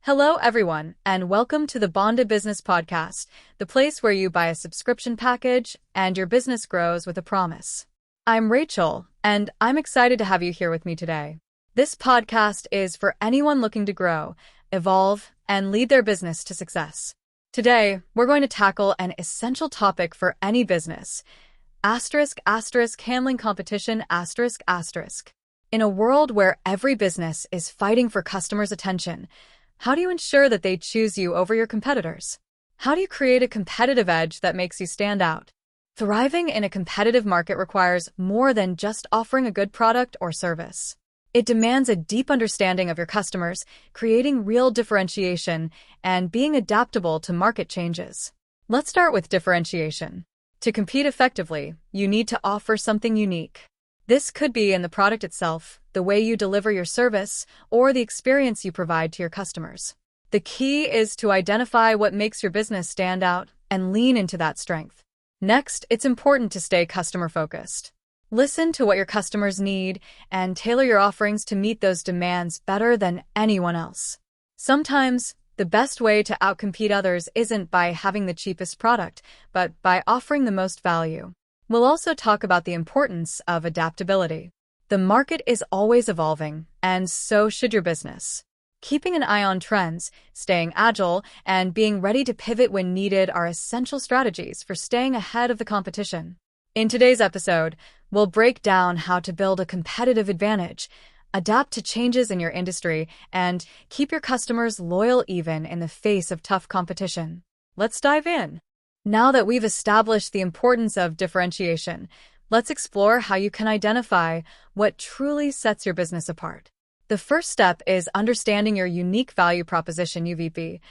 Hello, everyone, and welcome to the Banda Business podcast, the place where you buy a subscription package and your business grows with a promise. I'm Rachel, and I'm excited to have you here with me today. This podcast is for anyone looking to grow, evolve, and lead their business to success. Today, we're going to tackle an essential topic for any business. Handling competition. In a world where every business is fighting for customers' attention, how do you ensure that they choose you over your competitors? How do you create a competitive edge that makes you stand out? Thriving in a competitive market requires more than just offering a good product or service. It demands a deep understanding of your customers, creating real differentiation, and being adaptable to market changes. Let's start with differentiation. To compete effectively, you need to offer something unique. This could be in the product itself, the way you deliver your service, or the experience you provide to your customers. The key is to identify what makes your business stand out and lean into that strength. Next, it's important to stay customer-focused. Listen to what your customers need and tailor your offerings to meet those demands better than anyone else. Sometimes, the best way to outcompete others isn't by having the cheapest product, but by offering the most value. We'll also talk about the importance of adaptability. The market is always evolving, and so should your business. Keeping an eye on trends, staying agile, and being ready to pivot when needed are essential strategies for staying ahead of the competition. In today's episode, we'll break down how to build a competitive advantage, adapt to changes in your industry, and keep your customers loyal even in the face of tough competition. Let's dive in. Now that we've established the importance of differentiation, let's explore how you can identify what truly sets your business apart. The first step is understanding your unique value proposition, UVP.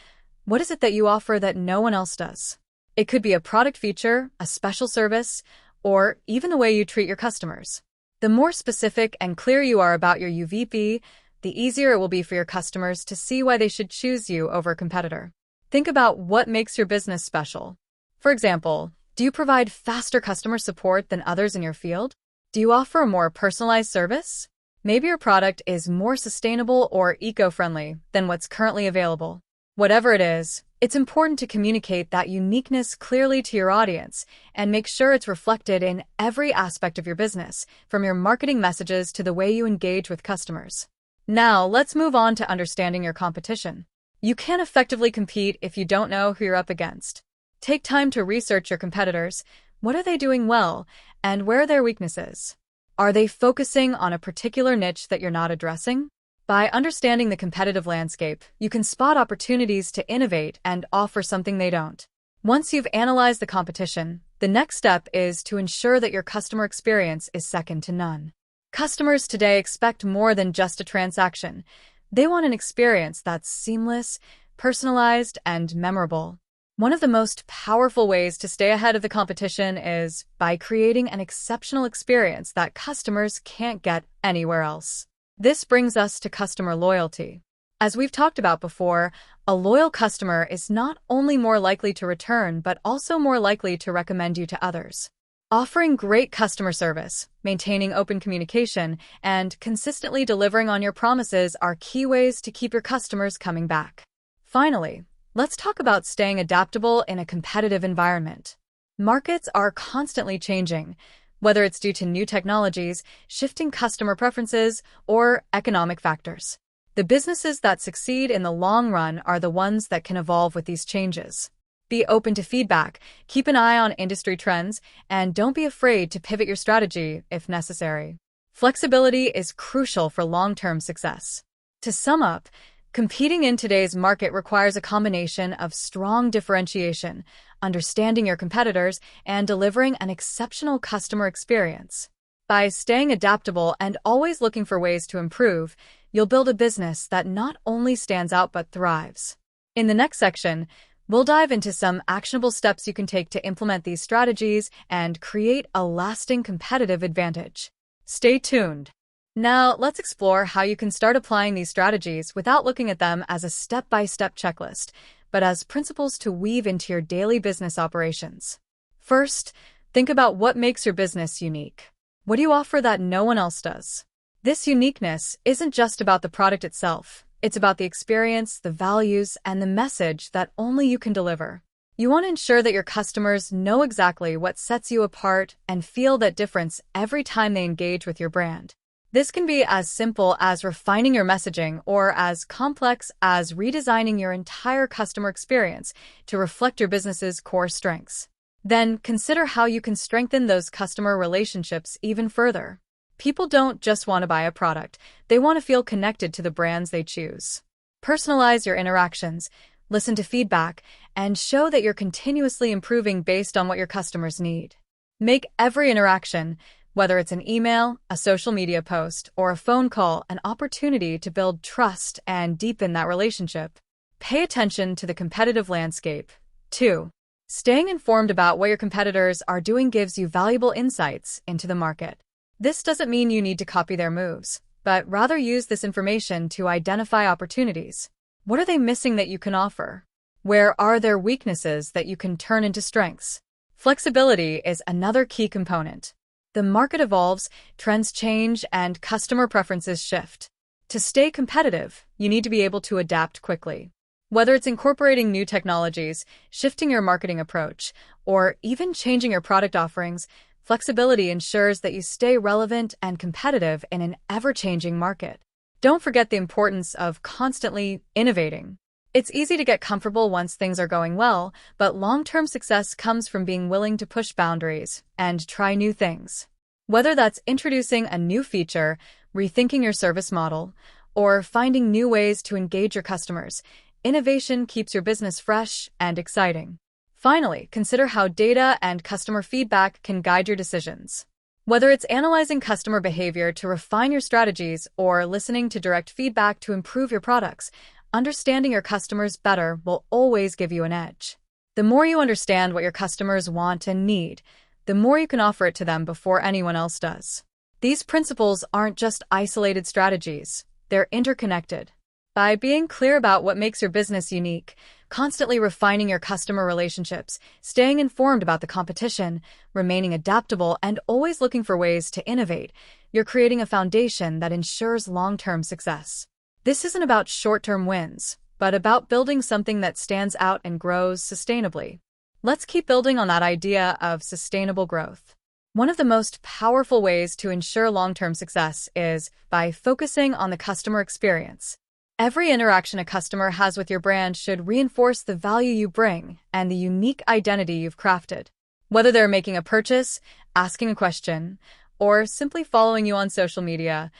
What is it that you offer that no one else does? It could be a product feature, a special service, or even the way you treat your customers. The more specific and clear you are about your UVP, the easier it will be for your customers to see why they should choose you over a competitor. Think about what makes your business special. For example, do you provide faster customer support than others in your field? Do you offer a more personalized service? Maybe your product is more sustainable or eco-friendly than what's currently available. Whatever it is, it's important to communicate that uniqueness clearly to your audience and make sure it's reflected in every aspect of your business, from your marketing messages to the way you engage with customers. Now, let's move on to understanding your competition. You can't effectively compete if you don't know who you're up against. Take time to research your competitors. What are they doing well, and where are their weaknesses? Are they focusing on a particular niche that you're not addressing? By understanding the competitive landscape, you can spot opportunities to innovate and offer something they don't. Once you've analyzed the competition, the next step is to ensure that your customer experience is second to none. Customers today expect more than just a transaction. They want an experience that's seamless, personalized, and memorable. One of the most powerful ways to stay ahead of the competition is by creating an exceptional experience that customers can't get anywhere else. This brings us to customer loyalty. As we've talked about before, a loyal customer is not only more likely to return, but also more likely to recommend you to others. Offering great customer service, maintaining open communication, and consistently delivering on your promises are key ways to keep your customers coming back. Finally, let's talk about staying adaptable in a competitive environment. Markets are constantly changing, whether it's due to new technologies, shifting customer preferences, or economic factors. The businesses that succeed in the long run are the ones that can evolve with these changes. Be open to feedback, keep an eye on industry trends, and don't be afraid to pivot your strategy if necessary. Flexibility is crucial for long-term success. To sum up, competing in today's market requires a combination of strong differentiation, understanding your competitors, and delivering an exceptional customer experience. By staying adaptable and always looking for ways to improve, you'll build a business that not only stands out but thrives. In the next section, we'll dive into some actionable steps you can take to implement these strategies and create a lasting competitive advantage. Stay tuned. Now, let's explore how you can start applying these strategies without looking at them as a step-by-step checklist, but as principles to weave into your daily business operations. First, think about what makes your business unique. What do you offer that no one else does? This uniqueness isn't just about the product itself. It's about the experience, the values, and the message that only you can deliver. You want to ensure that your customers know exactly what sets you apart and feel that difference every time they engage with your brand. This can be as simple as refining your messaging or as complex as redesigning your entire customer experience to reflect your business's core strengths. Then consider how you can strengthen those customer relationships even further. People don't just want to buy a product, they want to feel connected to the brands they choose. Personalize your interactions, listen to feedback, and show that you're continuously improving based on what your customers need. Make every interaction, whether it's an email, a social media post, or a phone call, an opportunity to build trust and deepen that relationship. Pay attention to the competitive landscape. 2. Staying informed about what your competitors are doing gives you valuable insights into the market. This doesn't mean you need to copy their moves, but rather use this information to identify opportunities. What are they missing that you can offer? Where are their weaknesses that you can turn into strengths? Flexibility is another key component. The market evolves, trends change, and customer preferences shift. To stay competitive, you need to be able to adapt quickly. Whether it's incorporating new technologies, shifting your marketing approach, or even changing your product offerings, flexibility ensures that you stay relevant and competitive in an ever-changing market. Don't forget the importance of constantly innovating. It's easy to get comfortable once things are going well, but long-term success comes from being willing to push boundaries and try new things. Whether that's introducing a new feature, rethinking your service model, or finding new ways to engage your customers, innovation keeps your business fresh and exciting. Finally, consider how data and customer feedback can guide your decisions. Whether it's analyzing customer behavior to refine your strategies or listening to direct feedback to improve your products, understanding your customers better will always give you an edge. The more you understand what your customers want and need, the more you can offer it to them before anyone else does. These principles aren't just isolated strategies, they're interconnected. By being clear about what makes your business unique, constantly refining your customer relationships, staying informed about the competition, remaining adaptable, and always looking for ways to innovate, you're creating a foundation that ensures long-term success. This isn't about short-term wins, but about building something that stands out and grows sustainably. Let's keep building on that idea of sustainable growth. One of the most powerful ways to ensure long-term success is by focusing on the customer experience. Every interaction a customer has with your brand should reinforce the value you bring and the unique identity you've crafted. Whether they're making a purchase, asking a question, or simply following you on social media,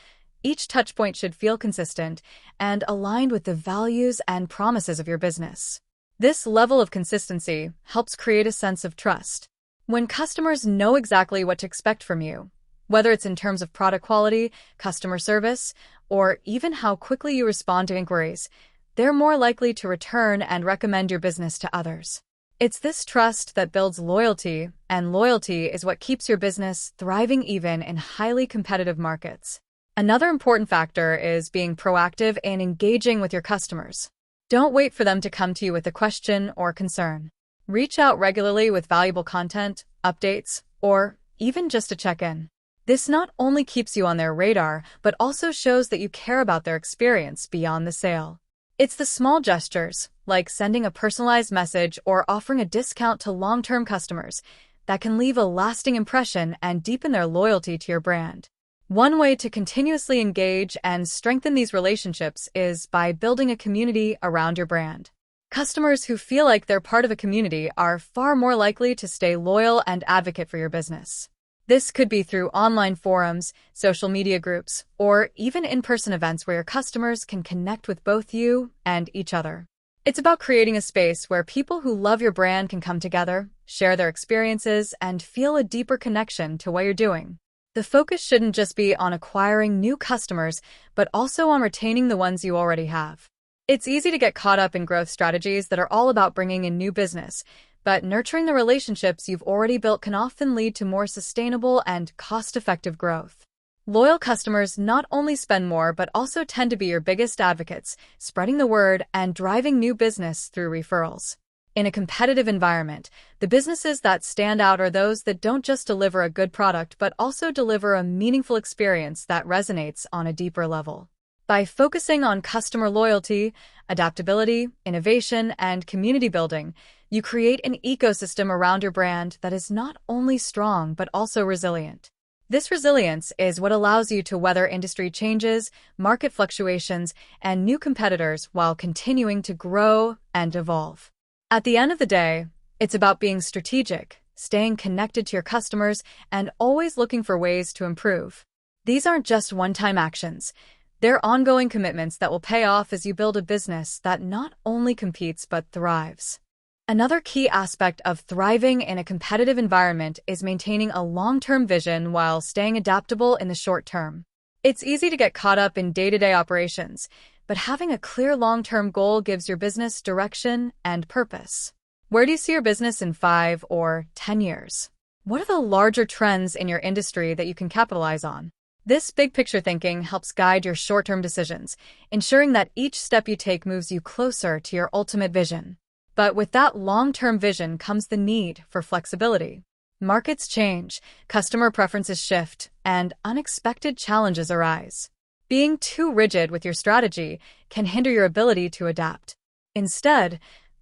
each touchpoint should feel consistent and aligned with the values and promises of your business. This level of consistency helps create a sense of trust. When customers know exactly what to expect from you, whether it's in terms of product quality, customer service, or even how quickly you respond to inquiries, they're more likely to return and recommend your business to others. It's this trust that builds loyalty, and loyalty is what keeps your business thriving even in highly competitive markets. Another important factor is being proactive and engaging with your customers. Don't wait for them to come to you with a question or concern. Reach out regularly with valuable content, updates, or even just a check-in. This not only keeps you on their radar, but also shows that you care about their experience beyond the sale. It's the small gestures, like sending a personalized message or offering a discount to long-term customers, that can leave a lasting impression and deepen their loyalty to your brand. One way to continuously engage and strengthen these relationships is by building a community around your brand. Customers who feel like they're part of a community are far more likely to stay loyal and advocate for your business. This could be through online forums, social media groups, or even in-person events where your customers can connect with both you and each other. It's about creating a space where people who love your brand can come together, share their experiences, and feel a deeper connection to what you're doing. The focus shouldn't just be on acquiring new customers, but also on retaining the ones you already have. It's easy to get caught up in growth strategies that are all about bringing in new business, but nurturing the relationships you've already built can often lead to more sustainable and cost-effective growth. Loyal customers not only spend more but also tend to be your biggest advocates, spreading the word and driving new business through referrals. In a competitive environment, the businesses that stand out are those that don't just deliver a good product but also deliver a meaningful experience that resonates on a deeper level. By focusing on customer loyalty, adaptability, innovation, and community building, you create an ecosystem around your brand that is not only strong but also resilient. This resilience is what allows you to weather industry changes, market fluctuations, and new competitors while continuing to grow and evolve. At the end of the day, it's about being strategic, staying connected to your customers, and always looking for ways to improve. These aren't just one-time actions. They're ongoing commitments that will pay off as you build a business that not only competes but thrives. Another key aspect of thriving in a competitive environment is maintaining a long-term vision while staying adaptable in the short term. It's easy to get caught up in day-to-day operations, but having a clear long-term goal gives your business direction and purpose. Where do you see your business in 5 or 10 years? What are the larger trends in your industry that you can capitalize on? This big-picture thinking helps guide your short-term decisions, ensuring that each step you take moves you closer to your ultimate vision. But with that long-term vision comes the need for flexibility. Markets change, customer preferences shift, and unexpected challenges arise. Being too rigid with your strategy can hinder your ability to adapt. Instead,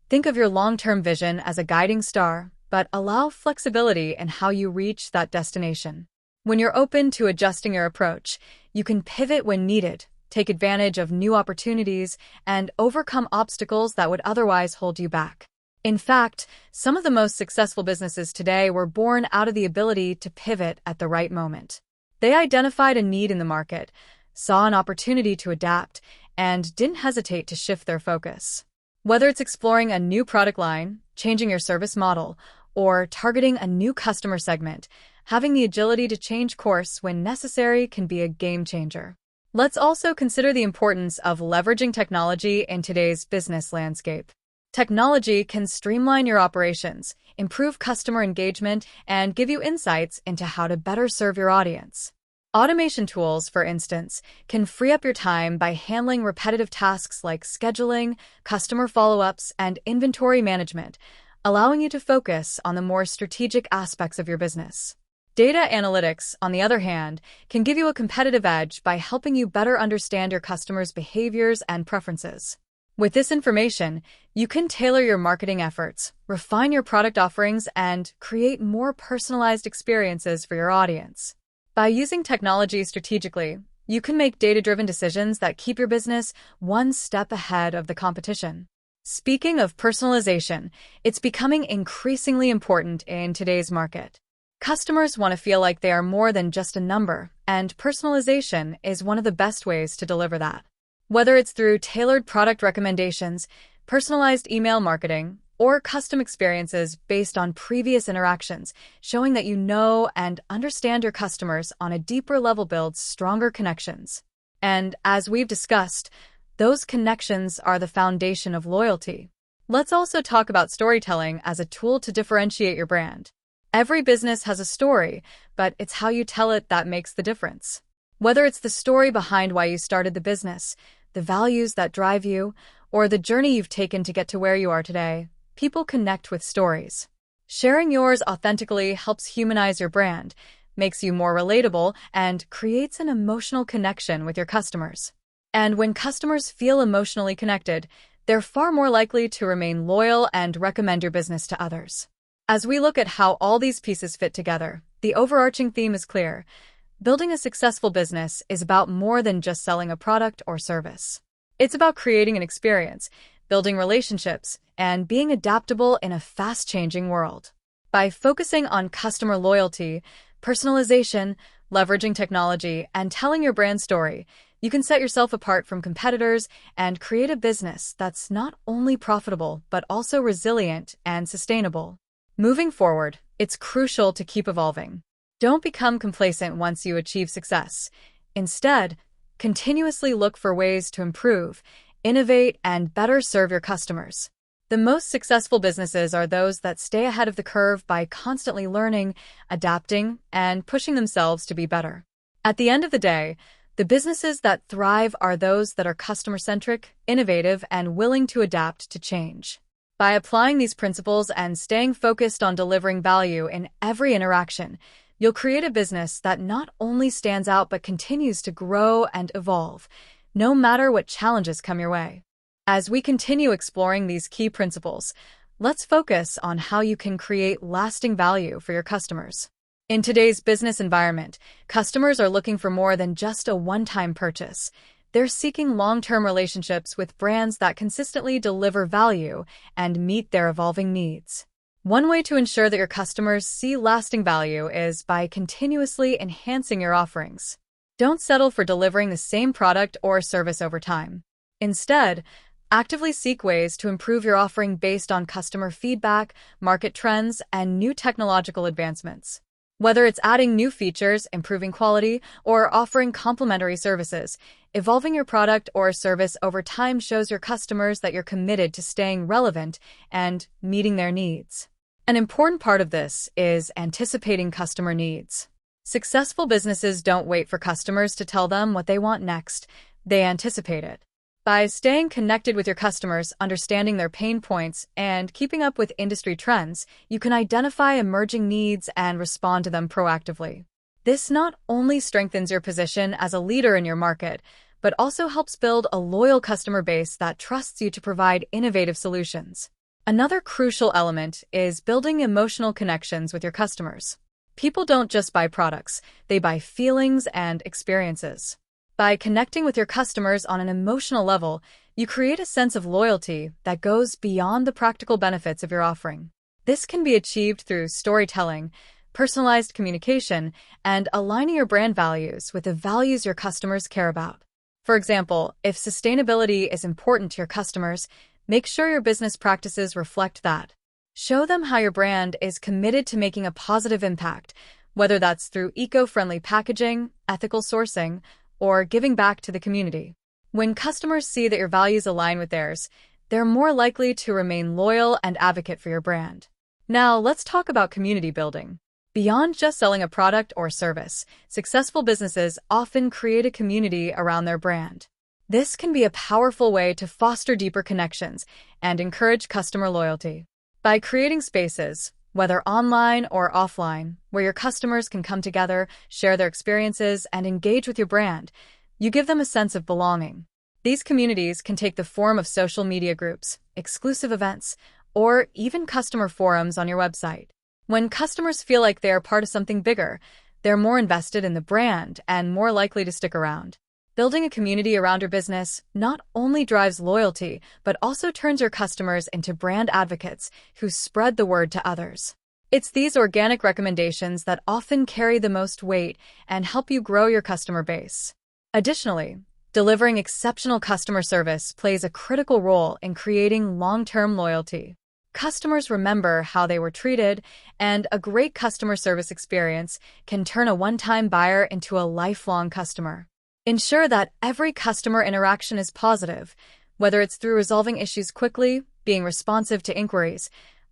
think of your long-term vision as a guiding star, but allow flexibility in how you reach that destination. When you're open to adjusting your approach, you can pivot when needed, take advantage of new opportunities, and overcome obstacles that would otherwise hold you back. In fact, some of the most successful businesses today were born out of the ability to pivot at the right moment. They identified a need in the market, saw an opportunity to adapt, and didn't hesitate to shift their focus. Whether it's exploring a new product line, changing your service model, or targeting a new customer segment, having the agility to change course when necessary can be a game changer. Let's also consider the importance of leveraging technology in today's business landscape. Technology can streamline your operations, improve customer engagement, and give you insights into how to better serve your audience. Automation tools, for instance, can free up your time by handling repetitive tasks like scheduling, customer follow-ups, and inventory management, allowing you to focus on the more strategic aspects of your business. Data analytics, on the other hand, can give you a competitive edge by helping you better understand your customers' behaviors and preferences. With this information, you can tailor your marketing efforts, refine your product offerings, and create more personalized experiences for your audience. By using technology strategically, you can make data-driven decisions that keep your business one step ahead of the competition. Speaking of personalization, it's becoming increasingly important in today's market. Customers want to feel like they are more than just a number, and personalization is one of the best ways to deliver that. Whether it's through tailored product recommendations, personalized email marketing, or custom experiences based on previous interactions, showing that you know and understand your customers on a deeper level builds stronger connections. And as we've discussed, those connections are the foundation of loyalty. Let's also talk about storytelling as a tool to differentiate your brand. Every business has a story, but it's how you tell it that makes the difference. Whether it's the story behind why you started the business, the values that drive you, or the journey you've taken to get to where you are today, people connect with stories. Sharing yours authentically helps humanize your brand, makes you more relatable, and creates an emotional connection with your customers. And when customers feel emotionally connected, they're far more likely to remain loyal and recommend your business to others. As we look at how all these pieces fit together, the overarching theme is clear. Building a successful business is about more than just selling a product or service. It's about creating an experience, building relationships, and being adaptable in a fast-changing world. By focusing on customer loyalty, personalization, leveraging technology, and telling your brand story, you can set yourself apart from competitors and create a business that's not only profitable but also resilient and sustainable. Moving forward, it's crucial to keep evolving. Don't become complacent once you achieve success. Instead, continuously look for ways to improve, innovate, and better serve your customers. The most successful businesses are those that stay ahead of the curve by constantly learning, adapting, and pushing themselves to be better. At the end of the day, the businesses that thrive are those that are customer-centric, innovative, and willing to adapt to change. By applying these principles and staying focused on delivering value in every interaction, you'll create a business that not only stands out but continues to grow and evolve, no matter what challenges come your way. As we continue exploring these key principles, let's focus on how you can create lasting value for your customers. In today's business environment, customers are looking for more than just a one-time purchase. They're seeking long-term relationships with brands that consistently deliver value and meet their evolving needs. One way to ensure that your customers see lasting value is by continuously enhancing your offerings. Don't settle for delivering the same product or service over time. Instead, actively seek ways to improve your offering based on customer feedback, market trends, and new technological advancements. Whether it's adding new features, improving quality, or offering complementary services, evolving your product or service over time shows your customers that you're committed to staying relevant and meeting their needs. An important part of this is anticipating customer needs. Successful businesses don't wait for customers to tell them what they want next. They anticipate it. By staying connected with your customers, understanding their pain points, and keeping up with industry trends, you can identify emerging needs and respond to them proactively. This not only strengthens your position as a leader in your market, but also helps build a loyal customer base that trusts you to provide innovative solutions. Another crucial element is building emotional connections with your customers. People don't just buy products, they buy feelings and experiences. By connecting with your customers on an emotional level, you create a sense of loyalty that goes beyond the practical benefits of your offering. This can be achieved through storytelling, personalized communication, and aligning your brand values with the values your customers care about. For example, if sustainability is important to your customers, make sure your business practices reflect that. Show them how your brand is committed to making a positive impact, whether that's through eco-friendly packaging, ethical sourcing, or giving back to the community. When customers see that your values align with theirs, they're more likely to remain loyal and advocate for your brand. Now, let's talk about community building. Beyond just selling a product or service, successful businesses often create a community around their brand. This can be a powerful way to foster deeper connections and encourage customer loyalty. By creating spaces, whether online or offline, where your customers can come together, share their experiences, and engage with your brand, you give them a sense of belonging. These communities can take the form of social media groups, exclusive events, or even customer forums on your website. When customers feel like they are part of something bigger, they're more invested in the brand and more likely to stick around. Building a community around your business not only drives loyalty, but also turns your customers into brand advocates who spread the word to others. It's these organic recommendations that often carry the most weight and help you grow your customer base. Additionally, delivering exceptional customer service plays a critical role in creating long-term loyalty. Customers remember how they were treated, and a great customer service experience can turn a one-time buyer into a lifelong customer. Ensure that every customer interaction is positive, whether it's through resolving issues quickly, being responsive to inquiries,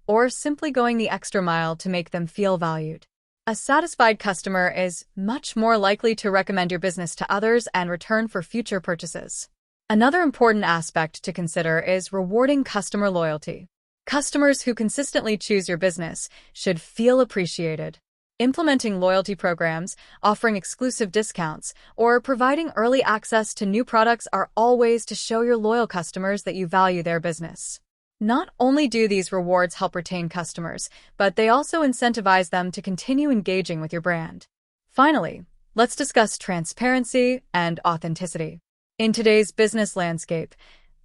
or simply going the extra mile to make them feel valued. A satisfied customer is much more likely to recommend your business to others and return for future purchases. Another important aspect to consider is rewarding customer loyalty. Customers who consistently choose your business should feel appreciated. Implementing loyalty programs, offering exclusive discounts, or providing early access to new products are all ways to show your loyal customers that you value their business. Not only do these rewards help retain customers, but they also incentivize them to continue engaging with your brand. Finally, let's discuss transparency and authenticity. In today's business landscape,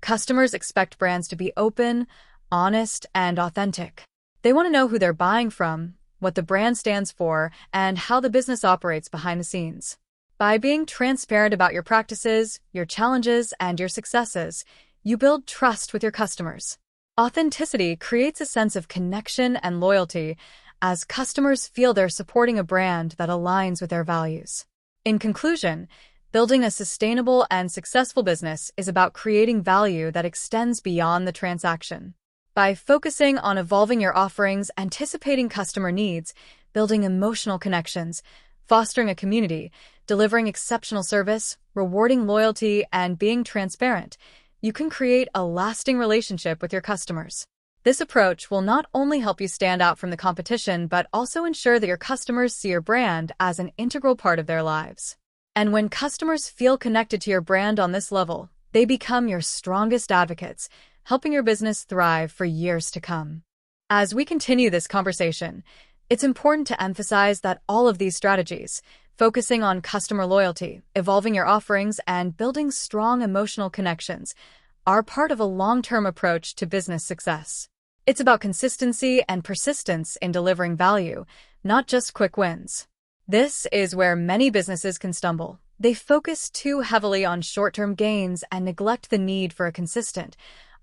customers expect brands to be open, honest, and authentic. They want to know who they're buying from, what the brand stands for, and how the business operates behind the scenes. By being transparent about your practices, your challenges, and your successes, you build trust with your customers. Authenticity creates a sense of connection and loyalty as customers feel they're supporting a brand that aligns with their values. In conclusion, building a sustainable and successful business is about creating value that extends beyond the transaction. By focusing on evolving your offerings, anticipating customer needs, building emotional connections, fostering a community, delivering exceptional service, rewarding loyalty, and being transparent, you can create a lasting relationship with your customers. This approach will not only help you stand out from the competition, but also ensure that your customers see your brand as an integral part of their lives. And when customers feel connected to your brand on this level, they become your strongest advocates, helping your business thrive for years to come. As we continue this conversation, it's important to emphasize that all of these strategies, focusing on customer loyalty, evolving your offerings, and building strong emotional connections, are part of a long-term approach to business success. It's about consistency and persistence in delivering value, not just quick wins. This is where many businesses can stumble. They focus too heavily on short-term gains and neglect the need for a consistent,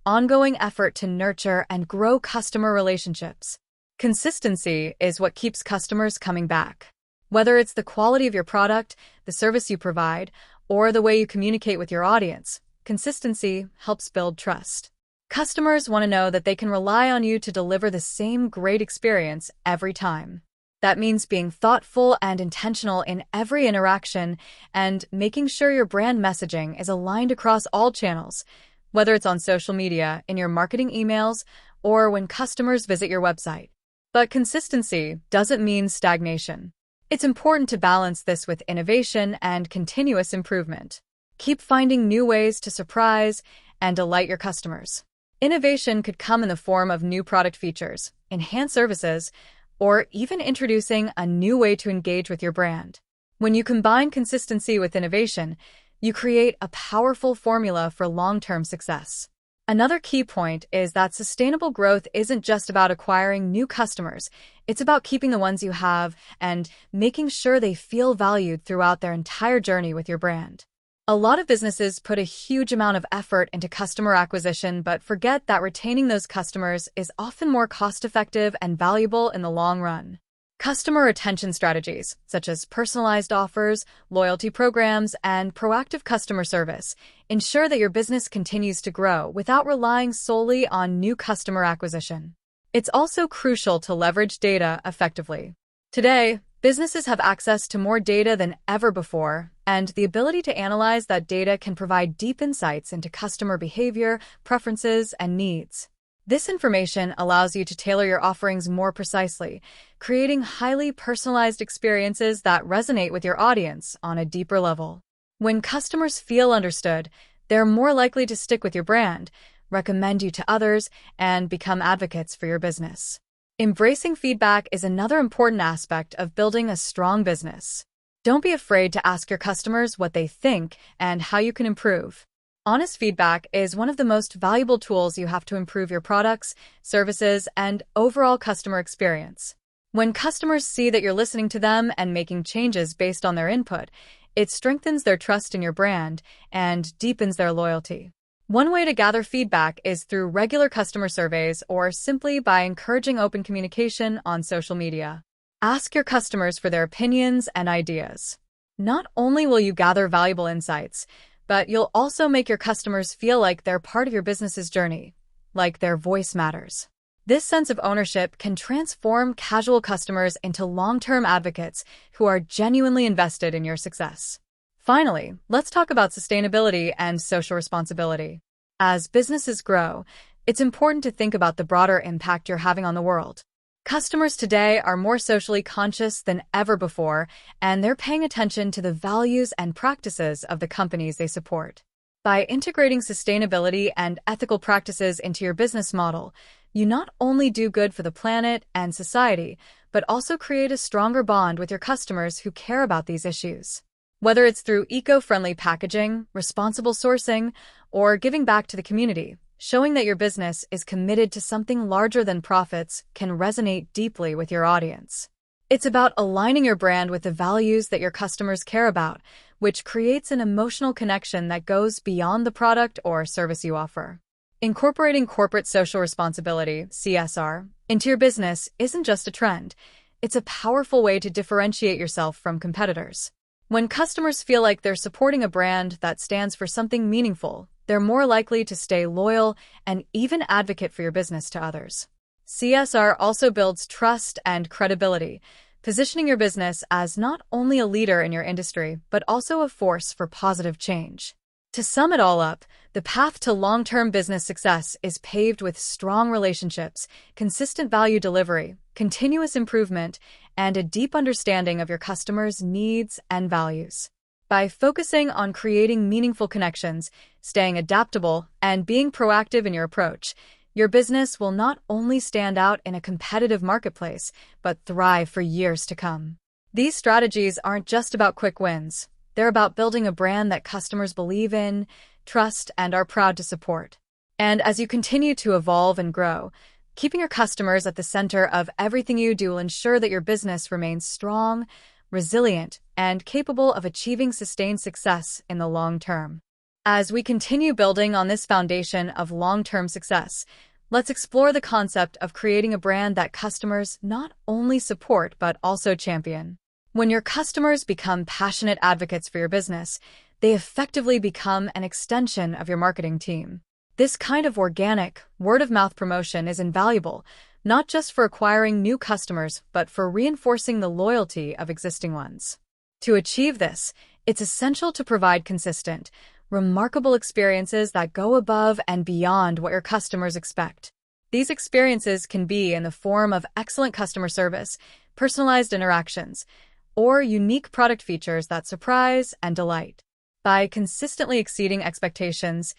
ongoing effort to nurture and grow customer relationships. Consistency is what keeps customers coming back. Whether it's the quality of your product, the service you provide, or the way you communicate with your audience, consistency helps build trust. Customers want to know that they can rely on you to deliver the same great experience every time. That means being thoughtful and intentional in every interaction and making sure your brand messaging is aligned across all channels, whether it's on social media, in your marketing emails, or when customers visit your website. But consistency doesn't mean stagnation. It's important to balance this with innovation and continuous improvement. Keep finding new ways to surprise and delight your customers. Innovation could come in the form of new product features, enhanced services, or even introducing a new way to engage with your brand. When you combine consistency with innovation, you create a powerful formula for long-term success. Another key point is that sustainable growth isn't just about acquiring new customers. It's about keeping the ones you have and making sure they feel valued throughout their entire journey with your brand. A lot of businesses put a huge amount of effort into customer acquisition, but forget that retaining those customers is often more cost-effective and valuable in the long run. Customer retention strategies, such as personalized offers, loyalty programs, and proactive customer service, ensure that your business continues to grow without relying solely on new customer acquisition. It's also crucial to leverage data effectively. Today, businesses have access to more data than ever before, and the ability to analyze that data can provide deep insights into customer behavior, preferences, and needs. This information allows you to tailor your offerings more precisely, creating highly personalized experiences that resonate with your audience on a deeper level. When customers feel understood, they're more likely to stick with your brand, recommend you to others, and become advocates for your business. Embracing feedback is another important aspect of building a strong business. Don't be afraid to ask your customers what they think and how you can improve. Honest feedback is one of the most valuable tools you have to improve your products, services, and overall customer experience. When customers see that you're listening to them and making changes based on their input, it strengthens their trust in your brand and deepens their loyalty. One way to gather feedback is through regular customer surveys or simply by encouraging open communication on social media. Ask your customers for their opinions and ideas. Not only will you gather valuable insights, but you'll also make your customers feel like they're part of your business's journey, like their voice matters. This sense of ownership can transform casual customers into long-term advocates who are genuinely invested in your success. Finally, let's talk about sustainability and social responsibility. As businesses grow, it's important to think about the broader impact you're having on the world. Customers today are more socially conscious than ever before, and they're paying attention to the values and practices of the companies they support. By integrating sustainability and ethical practices into your business model, you not only do good for the planet and society, but also create a stronger bond with your customers who care about these issues. Whether it's through eco-friendly packaging, responsible sourcing, or giving back to the community, showing that your business is committed to something larger than profits can resonate deeply with your audience. It's about aligning your brand with the values that your customers care about, which creates an emotional connection that goes beyond the product or service you offer. Incorporating corporate social responsibility, CSR, into your business isn't just a trend. It's a powerful way to differentiate yourself from competitors. When customers feel like they're supporting a brand that stands for something meaningful, they're more likely to stay loyal and even advocate for your business to others. CSR also builds trust and credibility, positioning your business as not only a leader in your industry, but also a force for positive change. To sum it all up, the path to long-term business success is paved with strong relationships, consistent value delivery, continuous improvement, and a deep understanding of your customers' needs and values. By focusing on creating meaningful connections, staying adaptable, and being proactive in your approach, your business will not only stand out in a competitive marketplace, but thrive for years to come. These strategies aren't just about quick wins. They're about building a brand that customers believe in, trust, and are proud to support. And as you continue to evolve and grow, keeping your customers at the center of everything you do will ensure that your business remains strong, resilient, and capable of achieving sustained success in the long term. As we continue building on this foundation of long-term success, let's explore the concept of creating a brand that customers not only support but also champion. When your customers become passionate advocates for your business, they effectively become an extension of your marketing team. This kind of organic, word-of-mouth promotion is invaluable, not just for acquiring new customers, but for reinforcing the loyalty of existing ones. To achieve this, it's essential to provide consistent, remarkable experiences that go above and beyond what your customers expect. These experiences can be in the form of excellent customer service, personalized interactions, or unique product features that surprise and delight. By consistently exceeding expectations,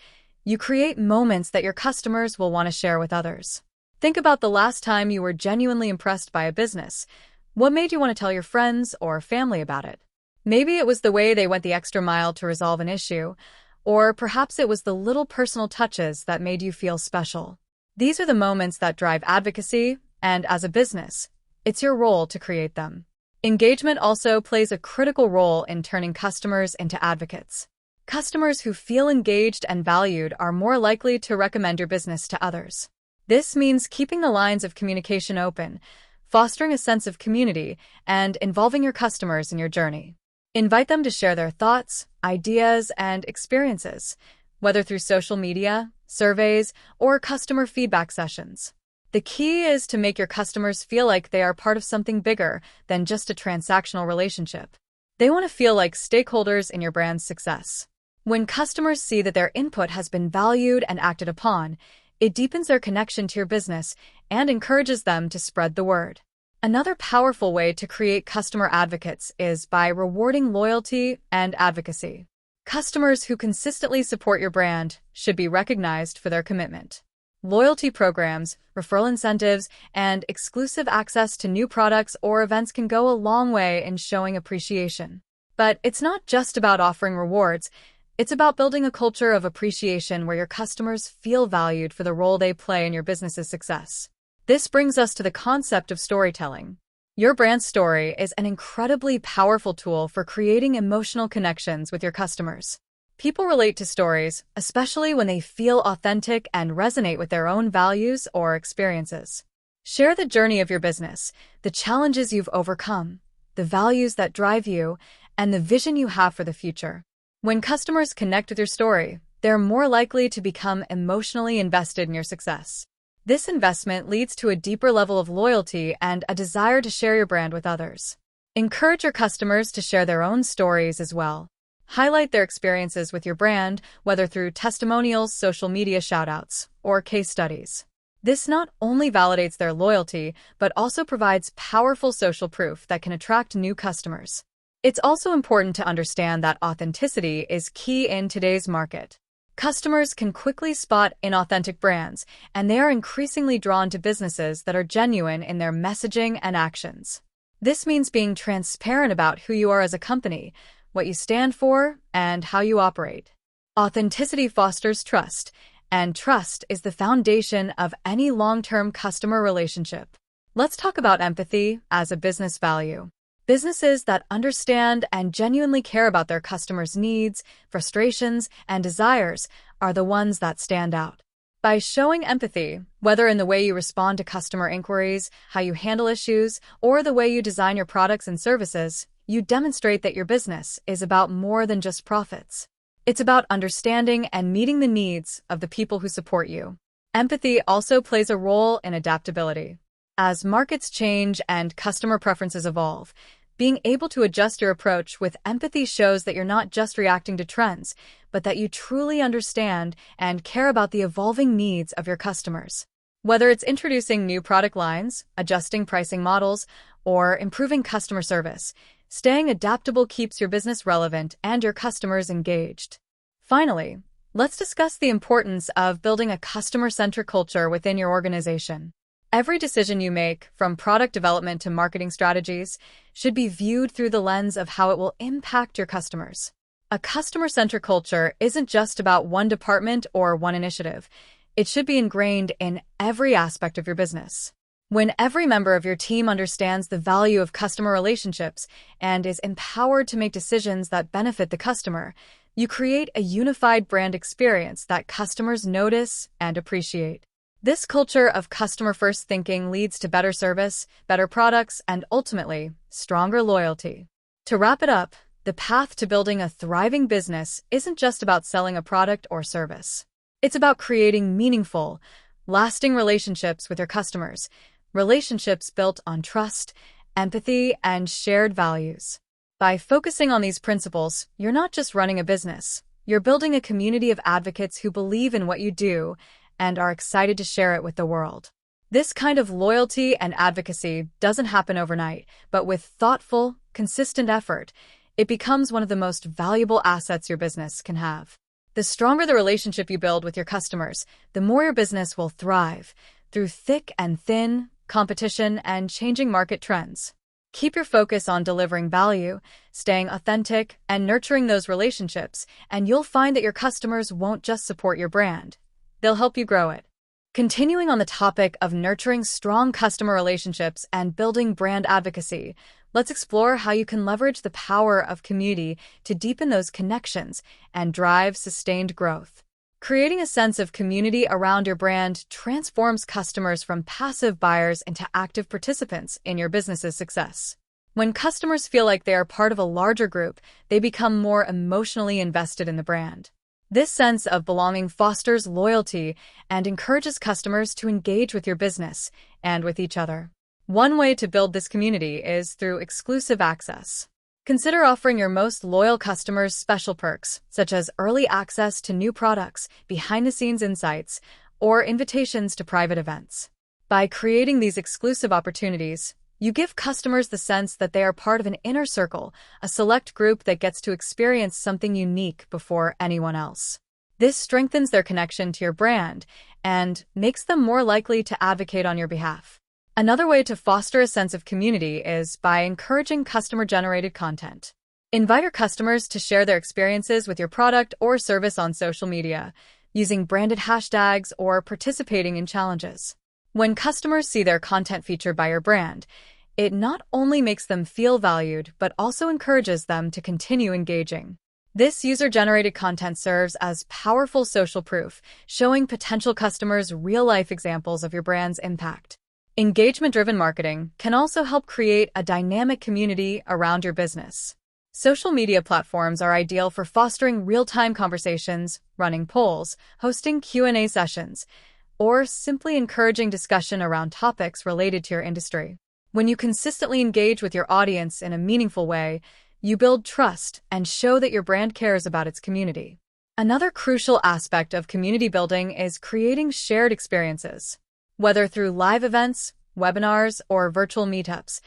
you create moments that your customers will want to share with others. Think about the last time you were genuinely impressed by a business. What made you want to tell your friends or family about it? Maybe it was the way they went the extra mile to resolve an issue, or perhaps it was the little personal touches that made you feel special. These are the moments that drive advocacy, and as a business, it's your role to create them. Engagement also plays a critical role in turning customers into advocates. Customers who feel engaged and valued are more likely to recommend your business to others. This means keeping the lines of communication open, fostering a sense of community, and involving your customers in your journey. Invite them to share their thoughts, ideas, and experiences, whether through social media, surveys, or customer feedback sessions. The key is to make your customers feel like they are part of something bigger than just a transactional relationship. They want to feel like stakeholders in your brand's success. When customers see that their input has been valued and acted upon, it deepens their connection to your business and encourages them to spread the word. Another powerful way to create customer advocates is by rewarding loyalty and advocacy. Customers who consistently support your brand should be recognized for their commitment. Loyalty programs, referral incentives, and exclusive access to new products or events can go a long way in showing appreciation. But it's not just about offering rewards. It's about building a culture of appreciation where your customers feel valued for the role they play in your business's success. This brings us to the concept of storytelling. Your brand story is an incredibly powerful tool for creating emotional connections with your customers. People relate to stories, especially when they feel authentic and resonate with their own values or experiences. Share the journey of your business, the challenges you've overcome, the values that drive you, and the vision you have for the future. When customers connect with your story, they're more likely to become emotionally invested in your success. This investment leads to a deeper level of loyalty and a desire to share your brand with others. Encourage your customers to share their own stories as well. Highlight their experiences with your brand, whether through testimonials, social media shoutouts, or case studies. This not only validates their loyalty, but also provides powerful social proof that can attract new customers. It's also important to understand that authenticity is key in today's market. Customers can quickly spot inauthentic brands, and they are increasingly drawn to businesses that are genuine in their messaging and actions. This means being transparent about who you are as a company, what you stand for, and how you operate. Authenticity fosters trust, and trust is the foundation of any long-term customer relationship. Let's talk about empathy as a business value. Businesses that understand and genuinely care about their customers' needs, frustrations, and desires are the ones that stand out. By showing empathy, whether in the way you respond to customer inquiries, how you handle issues, or the way you design your products and services, you demonstrate that your business is about more than just profits. It's about understanding and meeting the needs of the people who support you. Empathy also plays a role in adaptability. As markets change and customer preferences evolve, being able to adjust your approach with empathy shows that you're not just reacting to trends, but that you truly understand and care about the evolving needs of your customers. Whether it's introducing new product lines, adjusting pricing models, or improving customer service, Staying adaptable keeps your business relevant and your customers engaged. Finally, let's discuss the importance of building a customer-centric culture within your organization. Every decision you make, from product development to marketing strategies, should be viewed through the lens of how it will impact your customers. A customer-centric culture isn't just about one department or one initiative. It should be ingrained in every aspect of your business. When every member of your team understands the value of customer relationships and is empowered to make decisions that benefit the customer, you create a unified brand experience that customers notice and appreciate. This culture of customer-first thinking leads to better service, better products, and ultimately, stronger loyalty. To wrap it up, the path to building a thriving business isn't just about selling a product or service. It's about creating meaningful, lasting relationships with your customers, relationships built on trust, empathy, and shared values. By focusing on these principles, you're not just running a business, you're building a community of advocates who believe in what you do and are excited to share it with the world. This kind of loyalty and advocacy doesn't happen overnight, but with thoughtful, consistent effort, it becomes one of the most valuable assets your business can have. The stronger the relationship you build with your customers, the more your business will thrive through thick and thin, competition, and changing market trends. Keep your focus on delivering value, staying authentic, and nurturing those relationships, and you'll find that your customers won't just support your brand. They'll help you grow it. Continuing on the topic of nurturing strong customer relationships and building brand advocacy, let's explore how you can leverage the power of community to deepen those connections and drive sustained growth. Creating a sense of community around your brand transforms customers from passive buyers into active participants in your business's success. When customers feel like they are part of a larger group, they become more emotionally invested in the brand. This sense of belonging fosters loyalty and encourages customers to engage with your business and with each other. One way to build this community is through exclusive access. Consider offering your most loyal customers special perks, such as early access to new products, behind-the-scenes insights, or invitations to private events. By creating these exclusive opportunities, you give customers the sense that they are part of an inner circle, a select group that gets to experience something unique before anyone else. This strengthens their connection to your brand and makes them more likely to advocate on your behalf. Another way to foster a sense of community is by encouraging customer-generated content. Invite your customers to share their experiences with your product or service on social media, using branded hashtags or participating in challenges. When customers see their content featured by your brand, it not only makes them feel valued, but also encourages them to continue engaging. This user-generated content serves as powerful social proof, showing potential customers real-life examples of your brand's impact. Engagement-driven marketing can also help create a dynamic community around your business. Social media platforms are ideal for fostering real-time conversations, running polls, hosting Q&A sessions, or simply encouraging discussion around topics related to your industry. When you consistently engage with your audience in a meaningful way, you build trust and show that your brand cares about its community. Another crucial aspect of community building is creating shared experiences. Whether through live events, webinars, or virtual meetups,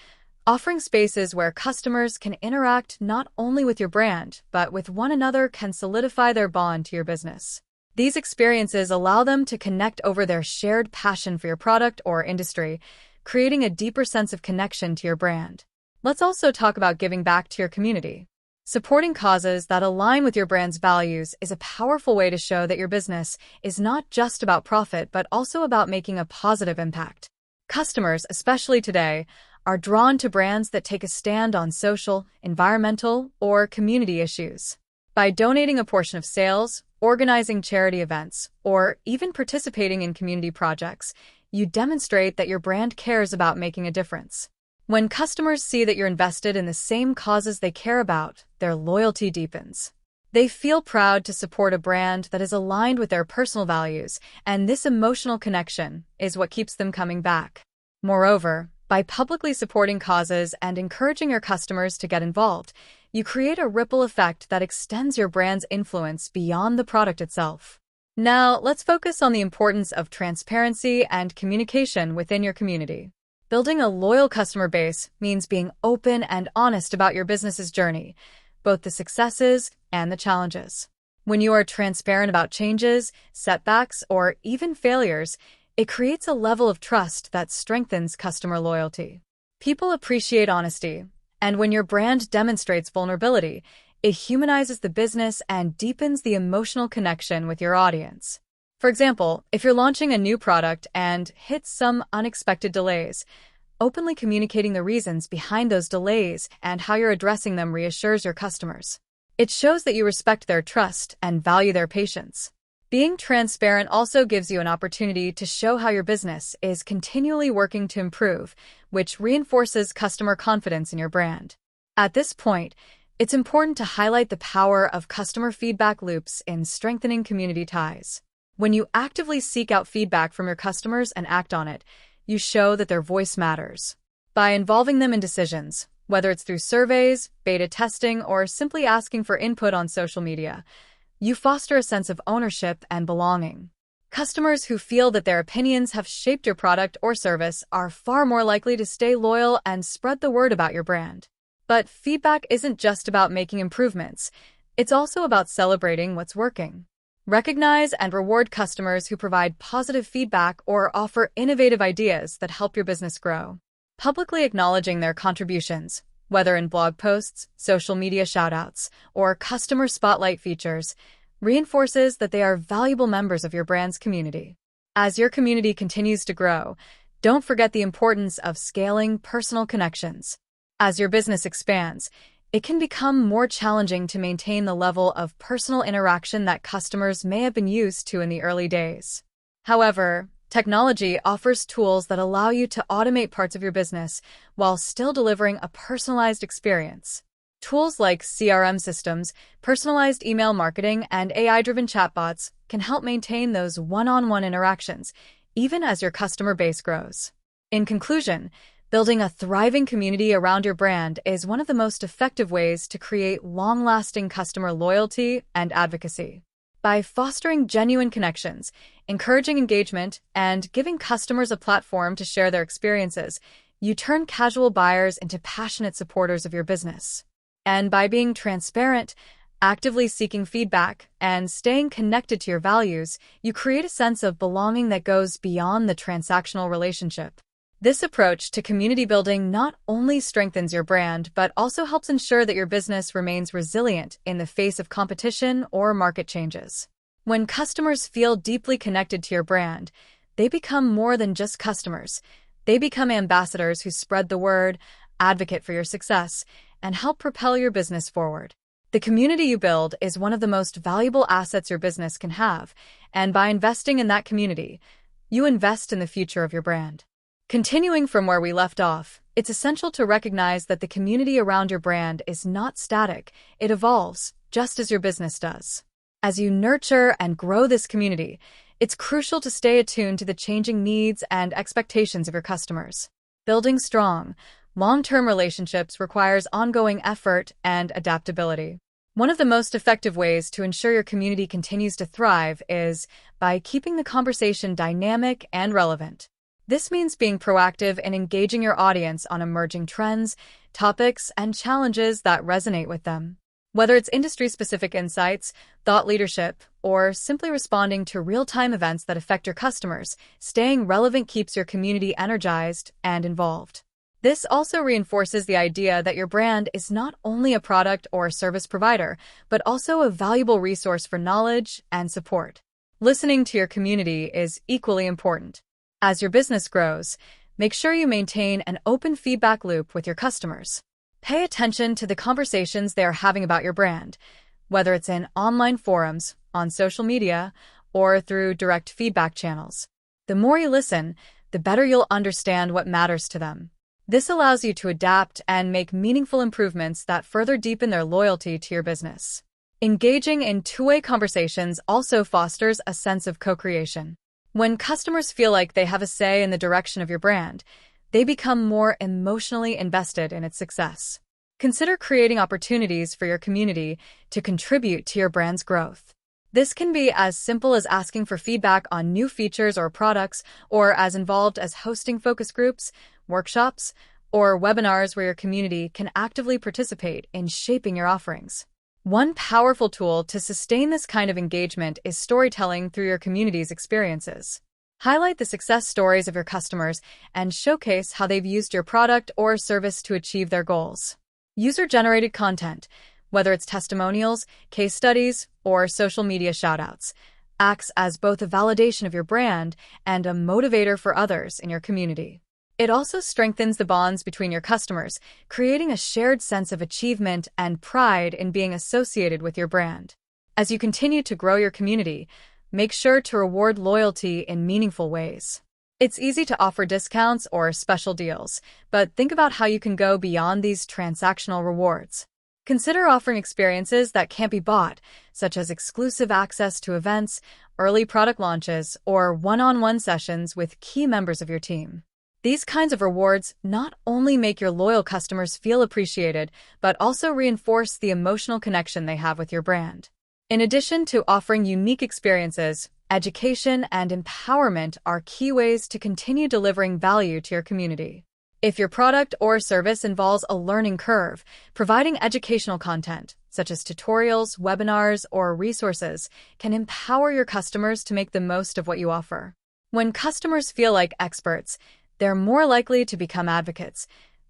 offering spaces where customers can interact not only with your brand, but with one another can solidify their bond to your business. These experiences allow them to connect over their shared passion for your product or industry, creating a deeper sense of connection to your brand. Let's also talk about giving back to your community. Supporting causes that align with your brand's values is a powerful way to show that your business is not just about profit, but also about making a positive impact. Customers, especially today, are drawn to brands that take a stand on social, environmental, or community issues. By donating a portion of sales, organizing charity events, or even participating in community projects, you demonstrate that your brand cares about making a difference. When customers see that you're invested in the same causes they care about, their loyalty deepens. They feel proud to support a brand that is aligned with their personal values, and this emotional connection is what keeps them coming back. Moreover, by publicly supporting causes and encouraging your customers to get involved, you create a ripple effect that extends your brand's influence beyond the product itself. Now, let's focus on the importance of transparency and communication within your community. Building a loyal customer base means being open and honest about your business's journey, both the successes and the challenges. When you are transparent about changes, setbacks, or even failures, it creates a level of trust that strengthens customer loyalty. People appreciate honesty, and when your brand demonstrates vulnerability, it humanizes the business and deepens the emotional connection with your audience. For example, if you're launching a new product and hit some unexpected delays, openly communicating the reasons behind those delays and how you're addressing them reassures your customers. It shows that you respect their trust and value their patience. Being transparent also gives you an opportunity to show how your business is continually working to improve, which reinforces customer confidence in your brand. At this point, it's important to highlight the power of customer feedback loops in strengthening community ties. When you actively seek out feedback from your customers and act on it, you show that their voice matters. By involving them in decisions, whether it's through surveys, beta testing, or simply asking for input on social media, you foster a sense of ownership and belonging. Customers who feel that their opinions have shaped your product or service are far more likely to stay loyal and spread the word about your brand. But feedback isn't just about making improvements. It's also about celebrating what's working. Recognize and reward customers who provide positive feedback or offer innovative ideas that help your business grow. Publicly acknowledging their contributions, whether in blog posts, social media shoutouts, or customer spotlight features, reinforces that they are valuable members of your brand's community. As your community continues to grow, don't forget the importance of scaling personal connections. As your business expands, it can become more challenging to maintain the level of personal interaction that customers may have been used to in the early days. However, technology offers tools that allow you to automate parts of your business while still delivering a personalized experience. Tools like CRM systems, personalized email marketing, and AI-driven chatbots can help maintain those one-on-one interactions, even as your customer base grows. In conclusion, building a thriving community around your brand is one of the most effective ways to create long-lasting customer loyalty and advocacy. By fostering genuine connections, encouraging engagement, and giving customers a platform to share their experiences, you turn casual buyers into passionate supporters of your business. And by being transparent, actively seeking feedback, and staying connected to your values, you create a sense of belonging that goes beyond the transactional relationship. This approach to community building not only strengthens your brand, but also helps ensure that your business remains resilient in the face of competition or market changes. When customers feel deeply connected to your brand, they become more than just customers. They become ambassadors who spread the word, advocate for your success, and help propel your business forward. The community you build is one of the most valuable assets your business can have, and by investing in that community, you invest in the future of your brand. Continuing from where we left off, it's essential to recognize that the community around your brand is not static. It evolves, just as your business does. As you nurture and grow this community, it's crucial to stay attuned to the changing needs and expectations of your customers. Building strong, long-term relationships requires ongoing effort and adaptability. One of the most effective ways to ensure your community continues to thrive is by keeping the conversation dynamic and relevant. This means being proactive and engaging your audience on emerging trends, topics, and challenges that resonate with them. Whether it's industry-specific insights, thought leadership, or simply responding to real-time events that affect your customers, staying relevant keeps your community energized and involved. This also reinforces the idea that your brand is not only a product or service provider, but also a valuable resource for knowledge and support. Listening to your community is equally important. As your business grows, make sure you maintain an open feedback loop with your customers. Pay attention to the conversations they are having about your brand, whether it's in online forums, on social media, or through direct feedback channels. The more you listen, the better you'll understand what matters to them. This allows you to adapt and make meaningful improvements that further deepen their loyalty to your business. Engaging in two-way conversations also fosters a sense of co-creation. When customers feel like they have a say in the direction of your brand, they become more emotionally invested in its success. Consider creating opportunities for your community to contribute to your brand's growth. This can be as simple as asking for feedback on new features or products, or as involved as hosting focus groups, workshops, or webinars where your community can actively participate in shaping your offerings. One powerful tool to sustain this kind of engagement is storytelling through your community's experiences. Highlight the success stories of your customers and showcase how they've used your product or service to achieve their goals. User-generated content, whether it's testimonials, case studies, or social media shoutouts, acts as both a validation of your brand and a motivator for others in your community. It also strengthens the bonds between your customers, creating a shared sense of achievement and pride in being associated with your brand. As you continue to grow your community, make sure to reward loyalty in meaningful ways. It's easy to offer discounts or special deals, but think about how you can go beyond these transactional rewards. Consider offering experiences that can't be bought, such as exclusive access to events, early product launches, or one-on-one sessions with key members of your team. These kinds of rewards not only make your loyal customers feel appreciated, but also reinforce the emotional connection they have with your brand. In addition to offering unique experiences, education and empowerment are key ways to continue delivering value to your community. If your product or service involves a learning curve, providing educational content, such as tutorials, webinars, or resources, can empower your customers to make the most of what you offer. When customers feel like experts, they're more likely to become advocates,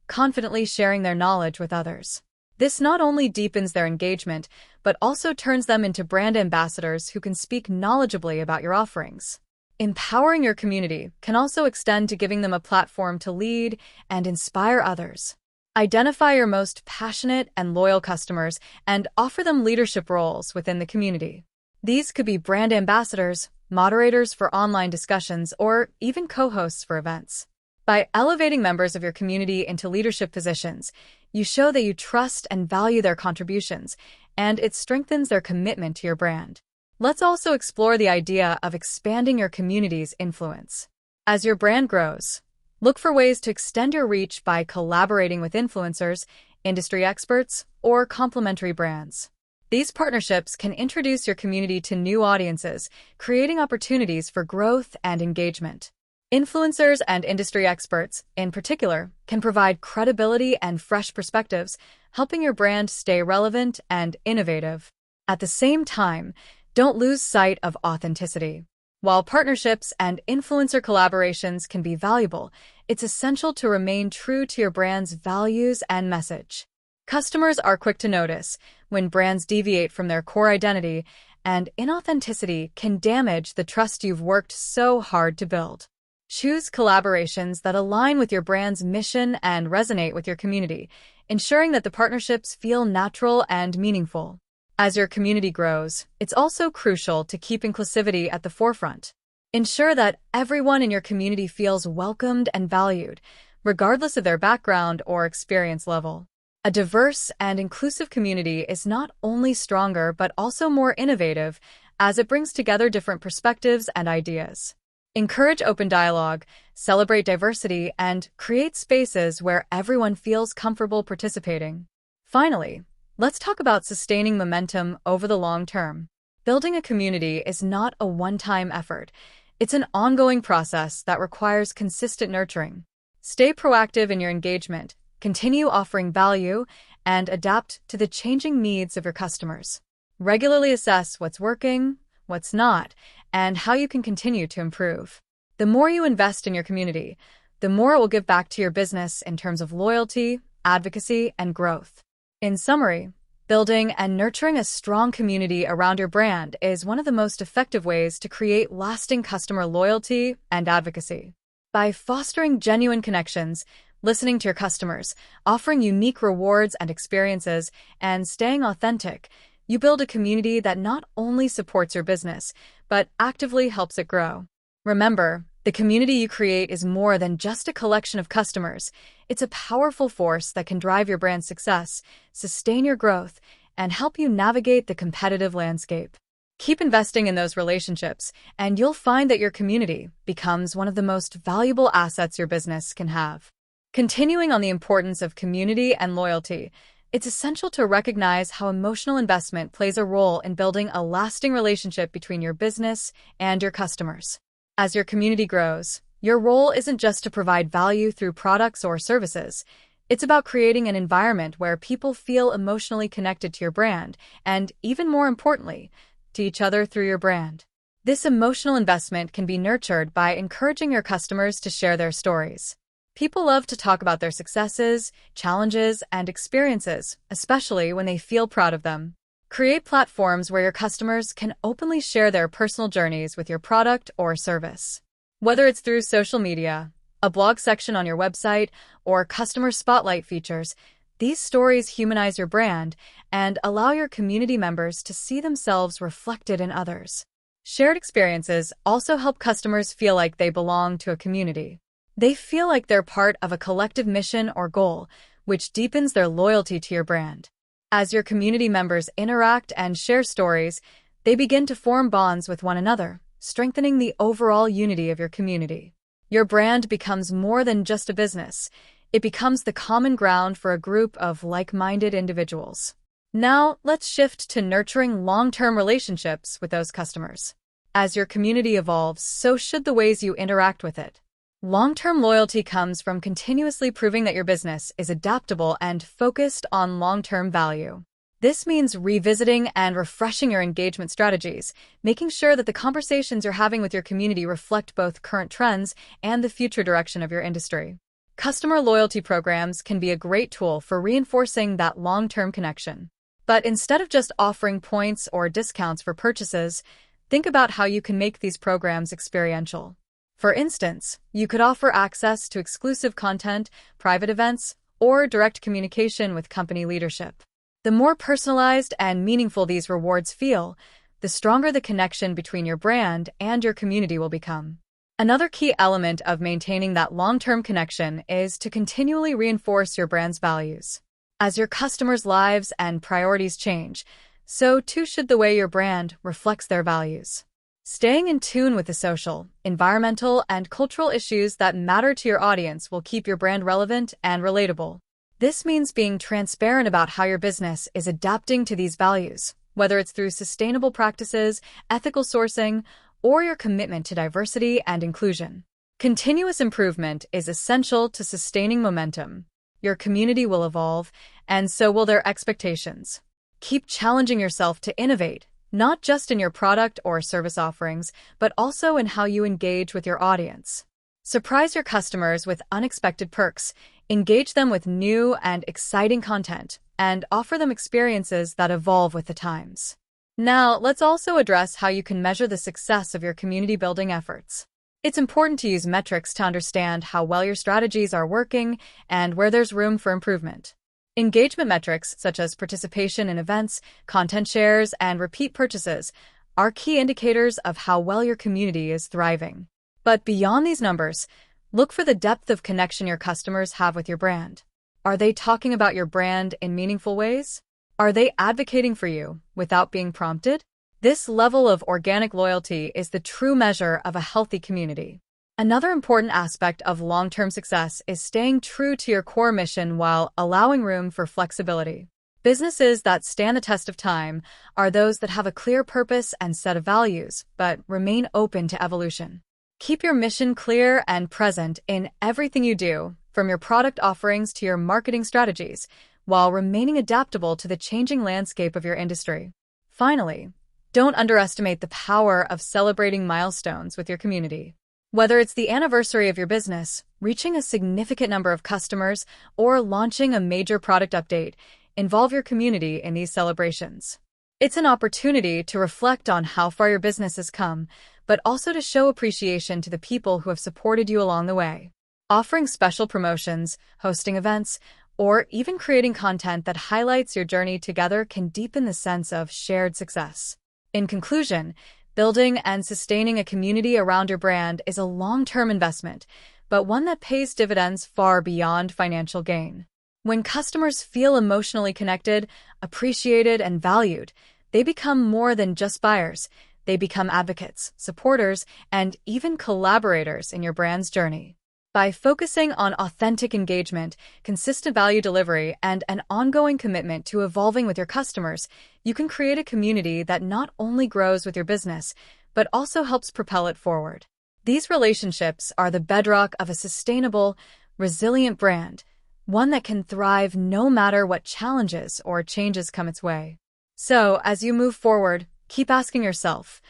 confidently sharing their knowledge with others. This not only deepens their engagement, but also turns them into brand ambassadors who can speak knowledgeably about your offerings. Empowering your community can also extend to giving them a platform to lead and inspire others. Identify your most passionate and loyal customers and offer them leadership roles within the community. These could be brand ambassadors, moderators for online discussions, or even co-hosts for events. By elevating members of your community into leadership positions, you show that you trust and value their contributions, and it strengthens their commitment to your brand. Let's also explore the idea of expanding your community's influence. As your brand grows, look for ways to extend your reach by collaborating with influencers, industry experts, or complementary brands. These partnerships can introduce your community to new audiences, creating opportunities for growth and engagement. Influencers and industry experts, in particular, can provide credibility and fresh perspectives, helping your brand stay relevant and innovative. At the same time, don't lose sight of authenticity. While partnerships and influencer collaborations can be valuable, it's essential to remain true to your brand's values and message. Customers are quick to notice when brands deviate from their core identity, and inauthenticity can damage the trust you've worked so hard to build. Choose collaborations that align with your brand's mission and resonate with your community, ensuring that the partnerships feel natural and meaningful. As your community grows, it's also crucial to keep inclusivity at the forefront. Ensure that everyone in your community feels welcomed and valued, regardless of their background or experience level. A diverse and inclusive community is not only stronger but also more innovative, as it brings together different perspectives and ideas. Encourage open dialogue, celebrate diversity, and create spaces where everyone feels comfortable participating. Finally, let's talk about sustaining momentum over the long term. Building a community is not a one-time effort. It's an ongoing process that requires consistent nurturing. Stay proactive in your engagement, continue offering value, and adapt to the changing needs of your customers. Regularly assess what's working, what's not, and how you can continue to improve. The more you invest in your community, the more it will give back to your business in terms of loyalty, advocacy, and growth. In summary, building and nurturing a strong community around your brand is one of the most effective ways to create lasting customer loyalty and advocacy. By fostering genuine connections, listening to your customers, offering unique rewards and experiences, and staying authentic, you build a community that not only supports your business, but actively helps it grow. Remember, the community you create is more than just a collection of customers. It's a powerful force that can drive your brand's success, sustain your growth, and help you navigate the competitive landscape. Keep investing in those relationships, and you'll find that your community becomes one of the most valuable assets your business can have. Continuing on the importance of community and loyalty, It's essential to recognize how emotional investment plays a role in building a lasting relationship between your business and your customers. As your community grows, your role isn't just to provide value through products or services. It's about creating an environment where people feel emotionally connected to your brand and, even more importantly, to each other through your brand. This emotional investment can be nurtured by encouraging your customers to share their stories. People love to talk about their successes, challenges, and experiences, especially when they feel proud of them. Create platforms where your customers can openly share their personal journeys with your product or service. Whether it's through social media, a blog section on your website, or customer spotlight features, these stories humanize your brand and allow your community members to see themselves reflected in others. Shared experiences also help customers feel like they belong to a community. They feel like they're part of a collective mission or goal, which deepens their loyalty to your brand. As your community members interact and share stories, they begin to form bonds with one another, strengthening the overall unity of your community. Your brand becomes more than just a business. It becomes the common ground for a group of like-minded individuals. Now, let's shift to nurturing long-term relationships with those customers. As your community evolves, so should the ways you interact with it. Long-term loyalty comes from continuously proving that your business is adaptable and focused on long-term value. This means revisiting and refreshing your engagement strategies, making sure that the conversations you're having with your community reflect both current trends and the future direction of your industry. Customer loyalty programs can be a great tool for reinforcing that long-term connection. But instead of just offering points or discounts for purchases, think about how you can make these programs experiential. For instance, you could offer access to exclusive content, private events, or direct communication with company leadership. The more personalized and meaningful these rewards feel, the stronger the connection between your brand and your community will become. Another key element of maintaining that long-term connection is to continually reinforce your brand's values. As your customers' lives and priorities change, so too should the way your brand reflects their values. Staying in tune with the social, environmental, and cultural issues that matter to your audience will keep your brand relevant and relatable. This means being transparent about how your business is adapting to these values, whether it's through sustainable practices, ethical sourcing, or your commitment to diversity and inclusion. Continuous improvement is essential to sustaining momentum. Your community will evolve, and so will their expectations. Keep challenging yourself to innovate, not just in your product or service offerings, but also in how you engage with your audience. Surprise your customers with unexpected perks, engage them with new and exciting content, and offer them experiences that evolve with the times. Now, let's also address how you can measure the success of your community-building efforts. It's important to use metrics to understand how well your strategies are working and where there's room for improvement. Engagement metrics, such as participation in events, content shares, and repeat purchases, are key indicators of how well your community is thriving. But beyond these numbers, look for the depth of connection your customers have with your brand. Are they talking about your brand in meaningful ways? Are they advocating for you without being prompted? This level of organic loyalty is the true measure of a healthy community. Another important aspect of long-term success is staying true to your core mission while allowing room for flexibility. Businesses that stand the test of time are those that have a clear purpose and set of values, but remain open to evolution. Keep your mission clear and present in everything you do, from your product offerings to your marketing strategies, while remaining adaptable to the changing landscape of your industry. Finally, don't underestimate the power of celebrating milestones with your community. Whether it's the anniversary of your business, reaching a significant number of customers, or launching a major product update, involve your community in these celebrations. It's an opportunity to reflect on how far your business has come, but also to show appreciation to the people who have supported you along the way. Offering special promotions, hosting events, or even creating content that highlights your journey together can deepen the sense of shared success. In conclusion, building and sustaining a community around your brand is a long-term investment, but one that pays dividends far beyond financial gain. When customers feel emotionally connected, appreciated, and valued, they become more than just buyers. They become advocates, supporters, and even collaborators in your brand's journey. By focusing on authentic engagement, consistent value delivery, and an ongoing commitment to evolving with your customers, you can create a community that not only grows with your business, but also helps propel it forward. These relationships are the bedrock of a sustainable, resilient brand, one that can thrive no matter what challenges or changes come its way. So, as you move forward, keep asking yourself,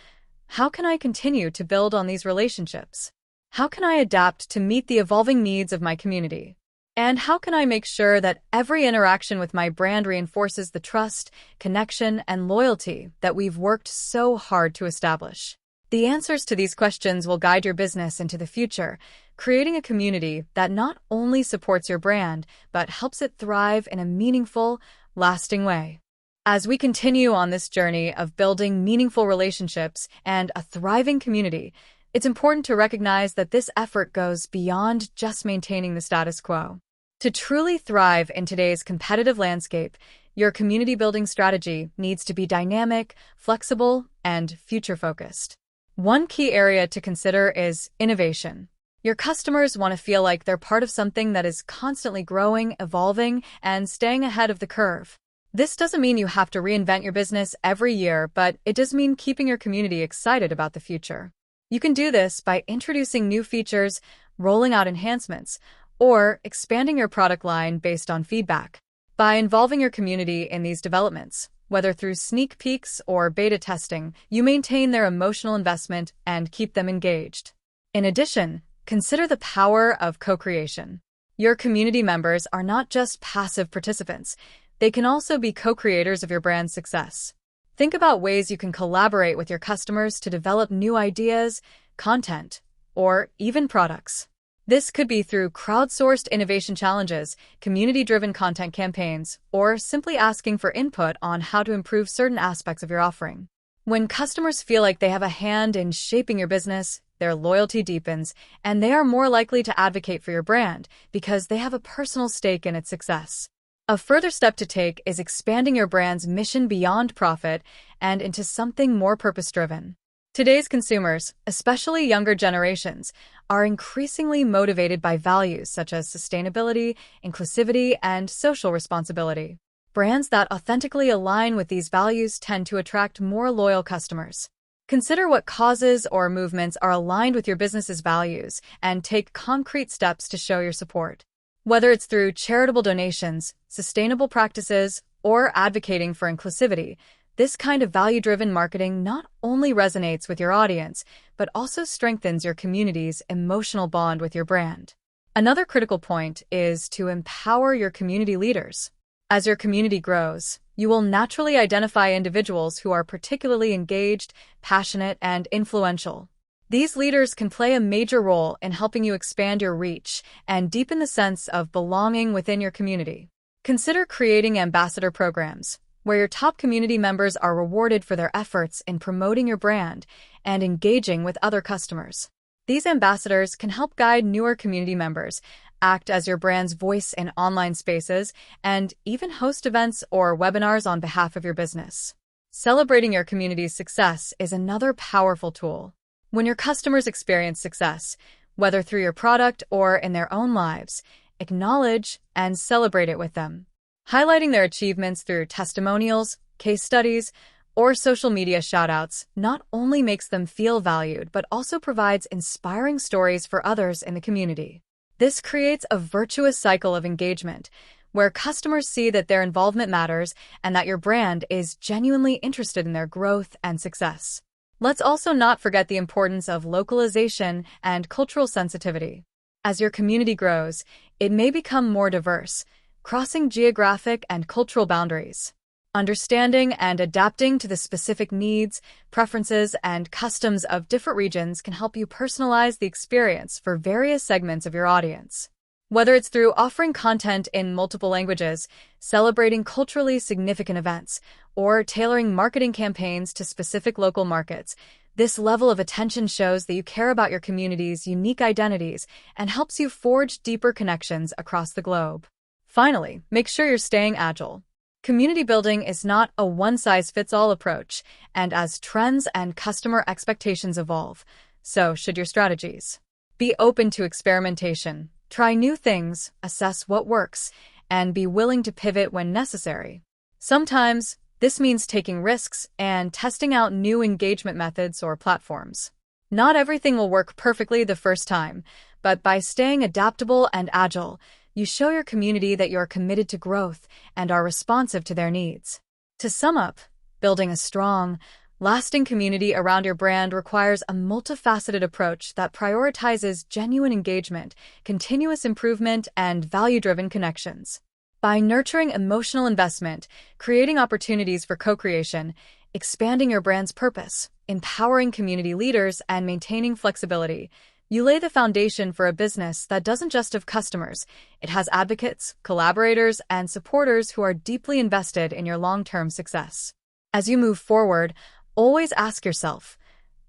how can I continue to build on these relationships? How can I adapt to meet the evolving needs of my community? And how can I make sure that every interaction with my brand reinforces the trust, connection, and loyalty that we've worked so hard to establish? The answers to these questions will guide your business into the future, creating a community that not only supports your brand, but helps it thrive in a meaningful, lasting way. As we continue on this journey of building meaningful relationships and a thriving community, it's important to recognize that this effort goes beyond just maintaining the status quo. To truly thrive in today's competitive landscape, your community building strategy needs to be dynamic, flexible, and future-focused. One key area to consider is innovation. Your customers want to feel like they're part of something that is constantly growing, evolving, and staying ahead of the curve. This doesn't mean you have to reinvent your business every year, but it does mean keeping your community excited about the future. You can do this by introducing new features, rolling out enhancements, or expanding your product line based on feedback. By involving your community in these developments, whether through sneak peeks or beta testing, you maintain their emotional investment and keep them engaged. In addition, consider the power of co-creation. Your community members are not just passive participants. They can also be co-creators of your brand's success. Think about ways you can collaborate with your customers to develop new ideas, content, or even products. This could be through crowdsourced innovation challenges, community-driven content campaigns, or simply asking for input on how to improve certain aspects of your offering. When customers feel like they have a hand in shaping your business, their loyalty deepens, and they are more likely to advocate for your brand because they have a personal stake in its success. A further step to take is expanding your brand's mission beyond profit and into something more purpose-driven. Today's consumers, especially younger generations, are increasingly motivated by values such as sustainability, inclusivity, and social responsibility. Brands that authentically align with these values tend to attract more loyal customers. Consider what causes or movements are aligned with your business's values and take concrete steps to show your support. Whether it's through charitable donations, sustainable practices, or advocating for inclusivity, this kind of value-driven marketing not only resonates with your audience, but also strengthens your community's emotional bond with your brand. Another critical point is to empower your community leaders. As your community grows, you will naturally identify individuals who are particularly engaged, passionate, and influential. These leaders can play a major role in helping you expand your reach and deepen the sense of belonging within your community. Consider creating ambassador programs, where your top community members are rewarded for their efforts in promoting your brand and engaging with other customers. These ambassadors can help guide newer community members, act as your brand's voice in online spaces, and even host events or webinars on behalf of your business. Celebrating your community's success is another powerful tool. When your customers experience success, whether through your product or in their own lives, acknowledge and celebrate it with them. Highlighting their achievements through testimonials, case studies, or social media shoutouts not only makes them feel valued, but also provides inspiring stories for others in the community. This creates a virtuous cycle of engagement, where customers see that their involvement matters and that your brand is genuinely interested in their growth and success. Let's also not forget the importance of localization and cultural sensitivity. As your community grows, it may become more diverse, crossing geographic and cultural boundaries. Understanding and adapting to the specific needs, preferences, and customs of different regions can help you personalize the experience for various segments of your audience. Whether it's through offering content in multiple languages, celebrating culturally significant events, or tailoring marketing campaigns to specific local markets, this level of attention shows that you care about your community's unique identities and helps you forge deeper connections across the globe. Finally, make sure you're staying agile. Community building is not a one-size-fits-all approach, and as trends and customer expectations evolve, so should your strategies. Be open to experimentation. Try new things, assess what works, and be willing to pivot when necessary. Sometimes, this means taking risks and testing out new engagement methods or platforms. Not everything will work perfectly the first time, but by staying adaptable and agile, you show your community that you're committed to growth and are responsive to their needs. To sum up, building a strong, lasting community around your brand requires a multifaceted approach that prioritizes genuine engagement, continuous improvement, and value-driven connections. By nurturing emotional investment, creating opportunities for co-creation, expanding your brand's purpose, empowering community leaders, and maintaining flexibility, you lay the foundation for a business that doesn't just have customers, it has advocates, collaborators, and supporters who are deeply invested in your long-term success. As you move forward, always ask yourself,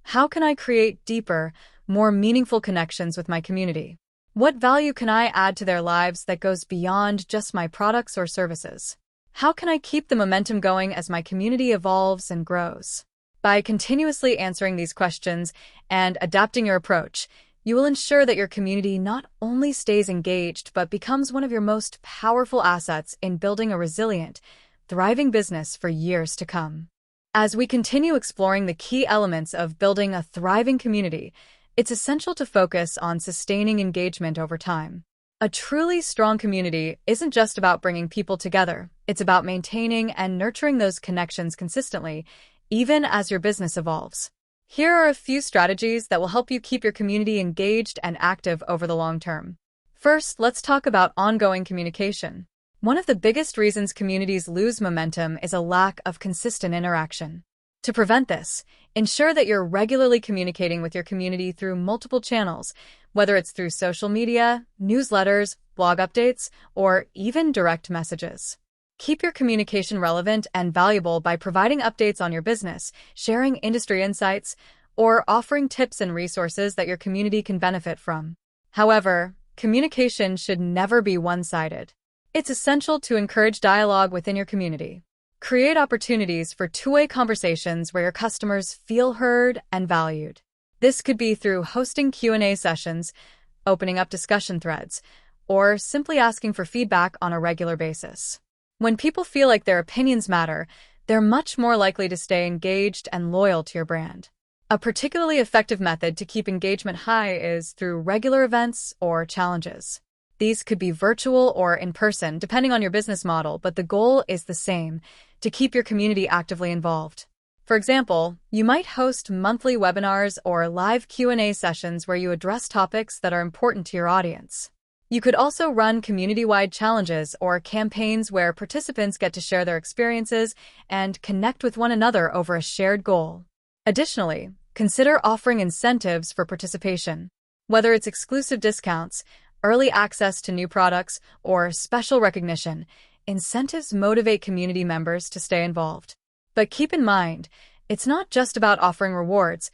how can I create deeper, more meaningful connections with my community? What value can I add to their lives that goes beyond just my products or services? How can I keep the momentum going as my community evolves and grows? By continuously answering these questions and adapting your approach, you will ensure that your community not only stays engaged but becomes one of your most powerful assets in building a resilient, thriving business for years to come. As we continue exploring the key elements of building a thriving community, it's essential to focus on sustaining engagement over time. A truly strong community isn't just about bringing people together, it's about maintaining and nurturing those connections consistently, even as your business evolves. Here are a few strategies that will help you keep your community engaged and active over the long term. First, let's talk about ongoing communication. One of the biggest reasons communities lose momentum is a lack of consistent interaction. To prevent this, ensure that you're regularly communicating with your community through multiple channels, whether it's through social media, newsletters, blog updates, or even direct messages. Keep your communication relevant and valuable by providing updates on your business, sharing industry insights, or offering tips and resources that your community can benefit from. However, communication should never be one-sided. It's essential to encourage dialogue within your community. Create opportunities for two-way conversations where your customers feel heard and valued. This could be through hosting Q&A sessions, opening up discussion threads, or simply asking for feedback on a regular basis. When people feel like their opinions matter, they're much more likely to stay engaged and loyal to your brand. A particularly effective method to keep engagement high is through regular events or challenges. These could be virtual or in person, depending on your business model, but the goal is the same, to keep your community actively involved. For example, you might host monthly webinars or live Q&A sessions where you address topics that are important to your audience. You could also run community-wide challenges or campaigns where participants get to share their experiences and connect with one another over a shared goal. Additionally, consider offering incentives for participation. Whether it's exclusive discounts, early access to new products, or special recognition, incentives motivate community members to stay involved. But keep in mind, it's not just about offering rewards,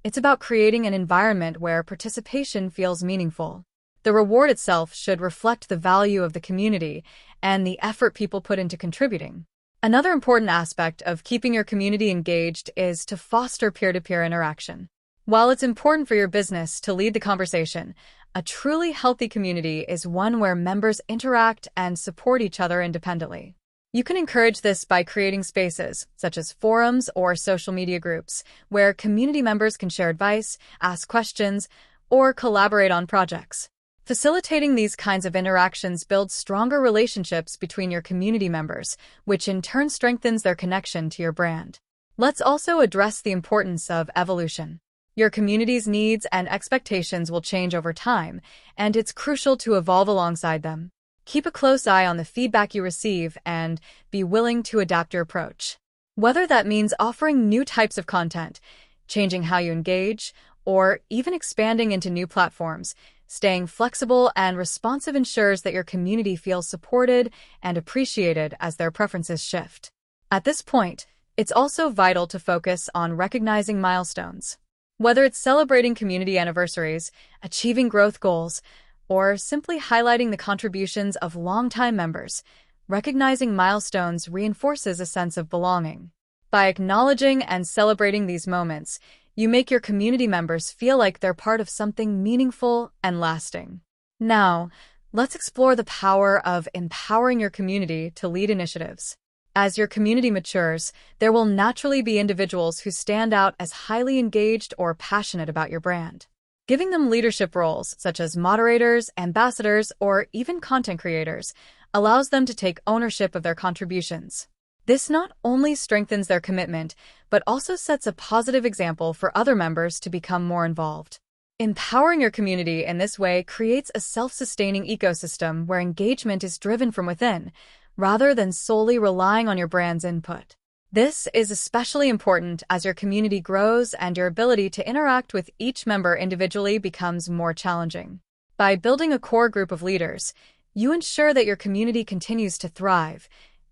it's about creating an environment where participation feels meaningful. The reward itself should reflect the value of the community and the effort people put into contributing. Another important aspect of keeping your community engaged is to foster peer-to-peer interaction. While it's important for your business to lead the conversation, a truly healthy community is one where members interact and support each other independently. You can encourage this by creating spaces, such as forums or social media groups, where community members can share advice, ask questions, or collaborate on projects. Facilitating these kinds of interactions builds stronger relationships between your community members, which in turn strengthens their connection to your brand. Let's also address the importance of evolution. Your community's needs and expectations will change over time, and it's crucial to evolve alongside them. Keep a close eye on the feedback you receive and be willing to adapt your approach. Whether that means offering new types of content, changing how you engage, or even expanding into new platforms, staying flexible and responsive ensures that your community feels supported and appreciated as their preferences shift. At this point, it's also vital to focus on recognizing milestones. Whether it's celebrating community anniversaries, achieving growth goals, or simply highlighting the contributions of longtime members, recognizing milestones reinforces a sense of belonging. By acknowledging and celebrating these moments, You make your community members feel like they're part of something meaningful and lasting. Now, let's explore the power of empowering your community to lead initiatives. As your community matures, there will naturally be individuals who stand out as highly engaged or passionate about your brand. Giving them leadership roles, such as moderators, ambassadors, or even content creators, allows them to take ownership of their contributions. This not only strengthens their commitment, but also sets a positive example for other members to become more involved. Empowering your community in this way creates a self-sustaining ecosystem where engagement is driven from within, rather than solely relying on your brand's input. This is especially important as your community grows and your ability to interact with each member individually becomes more challenging. By building a core group of leaders, you ensure that your community continues to thrive,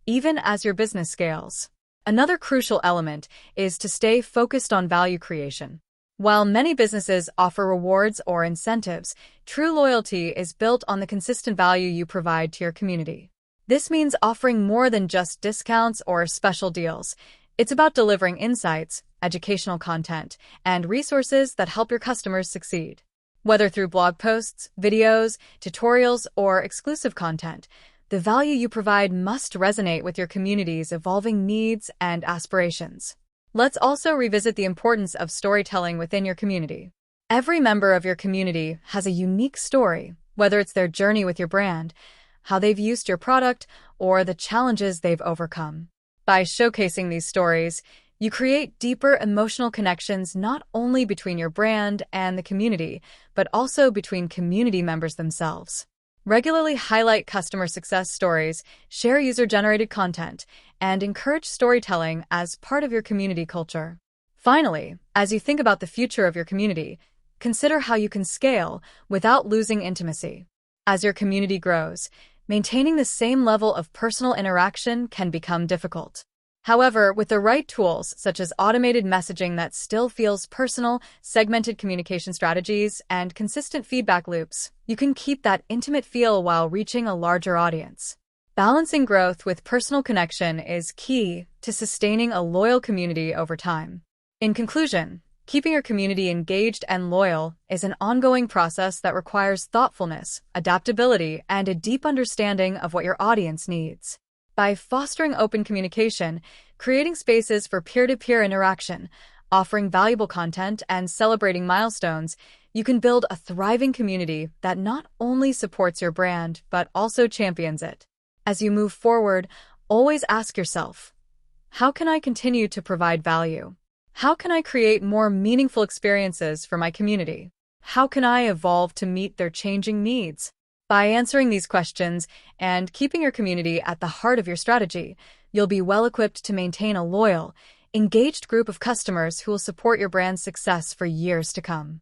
even as your business scales. Another crucial element is to stay focused on value creation. While many businesses offer rewards or incentives, true loyalty is built on the consistent value you provide to your community. This means offering more than just discounts or special deals. It's about delivering insights, educational content, and resources that help your customers succeed. Whether through blog posts, videos, tutorials, or exclusive content, the value you provide must resonate with your community's evolving needs and aspirations. Let's also revisit the importance of storytelling within your community. Every member of your community has a unique story, whether it's their journey with your brand, how they've used your product, or the challenges they've overcome. By showcasing these stories, you create deeper emotional connections not only between your brand and the community, but also between community members themselves. Regularly highlight customer success stories, share user-generated content, and encourage storytelling as part of your community culture. Finally, as you think about the future of your community, consider how you can scale without losing intimacy. As your community grows, maintaining the same level of personal interaction can become difficult. However, with the right tools, such as automated messaging that still feels personal, segmented communication strategies, and consistent feedback loops, you can keep that intimate feel while reaching a larger audience. Balancing growth with personal connection is key to sustaining a loyal community over time. In conclusion, keeping your community engaged and loyal is an ongoing process that requires thoughtfulness, adaptability, and a deep understanding of what your audience needs. By fostering open communication, creating spaces for peer-to-peer interaction, offering valuable content, and celebrating milestones, you can build a thriving community that not only supports your brand, but also champions it. As you move forward, always ask yourself, how can I continue to provide value? How can I create more meaningful experiences for my community? How can I evolve to meet their changing needs? By answering these questions and keeping your community at the heart of your strategy, you'll be well equipped to maintain a loyal, engaged group of customers who will support your brand's success for years to come.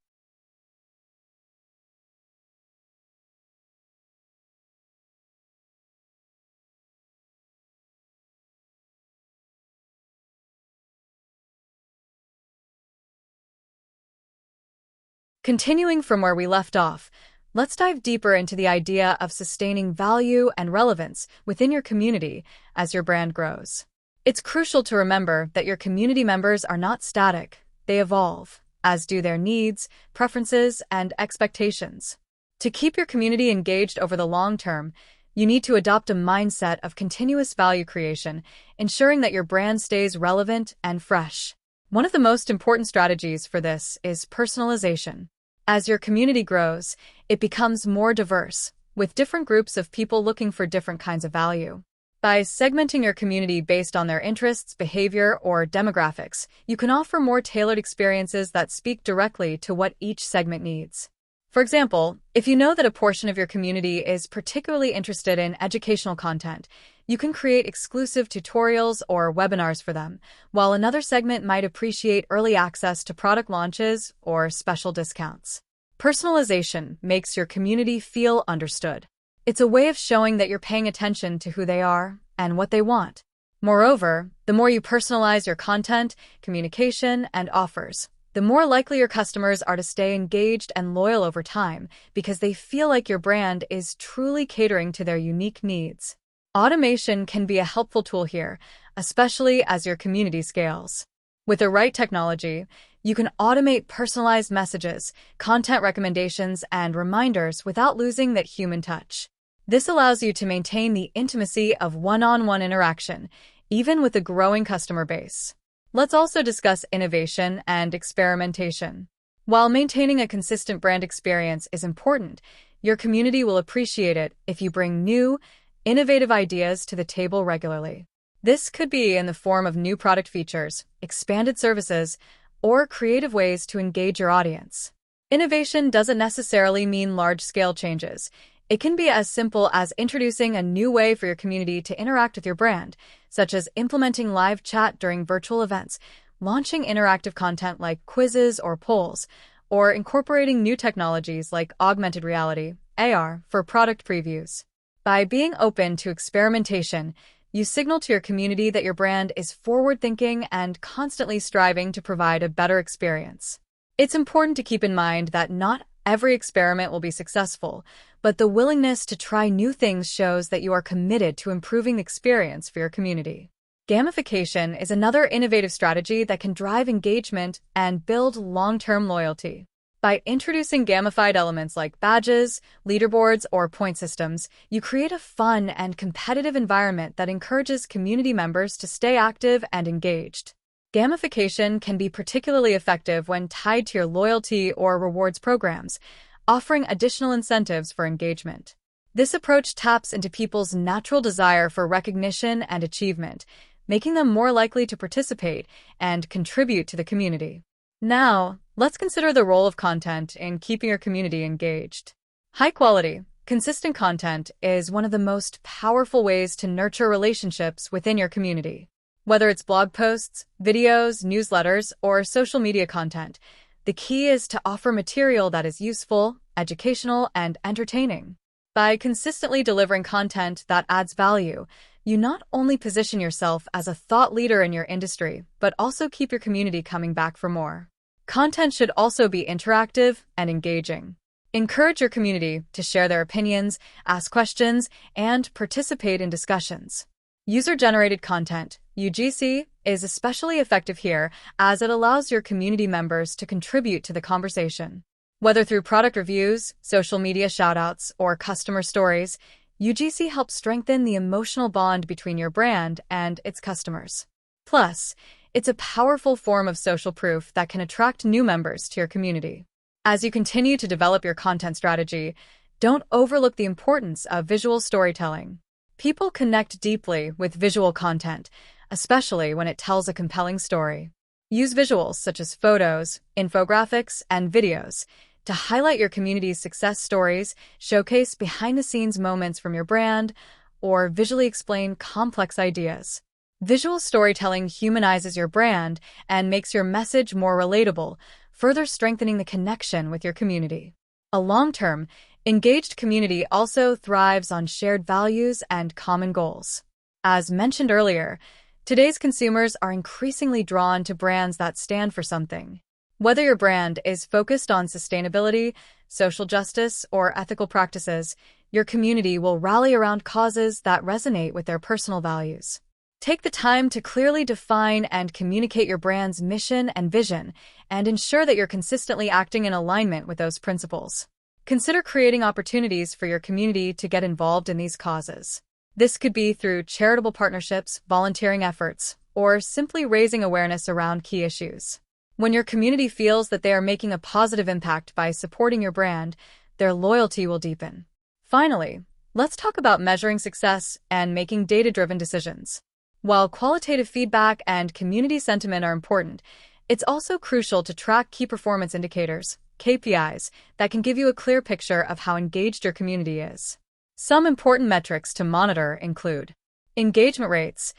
Continuing from where we left off, let's dive deeper into the idea of sustaining value and relevance within your community as your brand grows. It's crucial to remember that your community members are not static. They evolve, as do their needs, preferences, and expectations. To keep your community engaged over the long term, you need to adopt a mindset of continuous value creation, ensuring that your brand stays relevant and fresh. One of the most important strategies for this is personalization. As your community grows, it becomes more diverse, with different groups of people looking for different kinds of value. By segmenting your community based on their interests, behavior, or demographics, you can offer more tailored experiences that speak directly to what each segment needs. For example, if you know that a portion of your community is particularly interested in educational content, you can create exclusive tutorials or webinars for them, while another segment might appreciate early access to product launches or special discounts. Personalization makes your community feel understood. It's a way of showing that you're paying attention to who they are and what they want. Moreover, the more you personalize your content, communication, and offers, the more likely your customers are to stay engaged and loyal over time because they feel like your brand is truly catering to their unique needs. Automation can be a helpful tool here, especially as your community scales. With the right technology, You can automate personalized messages, content recommendations, and reminders without losing that human touch. This allows you to maintain the intimacy of one-on-one interaction, even with a growing customer base. Let's also discuss innovation and experimentation. While maintaining a consistent brand experience is important, your community will appreciate it if you bring new, innovative ideas to the table regularly. This could be in the form of new product features, expanded services, or creative ways to engage your audience. Innovation doesn't necessarily mean large-scale changes. It can be as simple as introducing a new way for your community to interact with your brand, such as implementing live chat during virtual events, launching interactive content like quizzes or polls, or incorporating new technologies like augmented reality, AR, for product previews. By being open to experimentation, you signal to your community that your brand is forward-thinking and constantly striving to provide a better experience. It's important to keep in mind that not every experiment will be successful, but the willingness to try new things shows that you are committed to improving the experience for your community. Gamification is another innovative strategy that can drive engagement and build long-term loyalty. By introducing gamified elements like badges, leaderboards, or point systems, you create a fun and competitive environment that encourages community members to stay active and engaged. Gamification can be particularly effective when tied to your loyalty or rewards programs, offering additional incentives for engagement. This approach taps into people's natural desire for recognition and achievement, making them more likely to participate and contribute to the community. Now, let's consider the role of content in keeping your community engaged. High-quality, consistent content is one of the most powerful ways to nurture relationships within your community. Whether it's blog posts, videos, newsletters, or social media content, the key is to offer material that is useful, educational, and entertaining. By consistently delivering content that adds value, you not only position yourself as a thought leader in your industry, but also keep your community coming back for more. Content should also be interactive and engaging. Encourage your community to share their opinions, ask questions, and participate in discussions. User-generated content, UGC, is especially effective here as it allows your community members to contribute to the conversation. Whether through product reviews, social media shoutouts, or customer stories, UGC helps strengthen the emotional bond between your brand and its customers. Plus, it's a powerful form of social proof that can attract new members to your community. As you continue to develop your content strategy, don't overlook the importance of visual storytelling. People connect deeply with visual content, especially when it tells a compelling story. Use visuals such as photos, infographics, and videos to highlight your community's success stories, showcase behind-the-scenes moments from your brand, or visually explain complex ideas. Visual storytelling humanizes your brand and makes your message more relatable, further strengthening the connection with your community. A long-term, engaged community also thrives on shared values and common goals. As mentioned earlier, today's consumers are increasingly drawn to brands that stand for something. Whether your brand is focused on sustainability, social justice, or ethical practices, your community will rally around causes that resonate with their personal values. Take the time to clearly define and communicate your brand's mission and vision, and ensure that you're consistently acting in alignment with those principles. Consider creating opportunities for your community to get involved in these causes. This could be through charitable partnerships, volunteering efforts, or simply raising awareness around key issues. When your community feels that they are making a positive impact by supporting your brand, their loyalty will deepen. Finally, let's talk about measuring success and making data-driven decisions. While qualitative feedback and community sentiment are important, it's also crucial to track key performance indicators, KPIs, that can give you a clear picture of how engaged your community is. Some important metrics to monitor include engagement rates.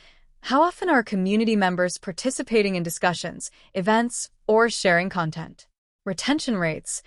How often are community members participating in discussions, events, or sharing content? Retention rates.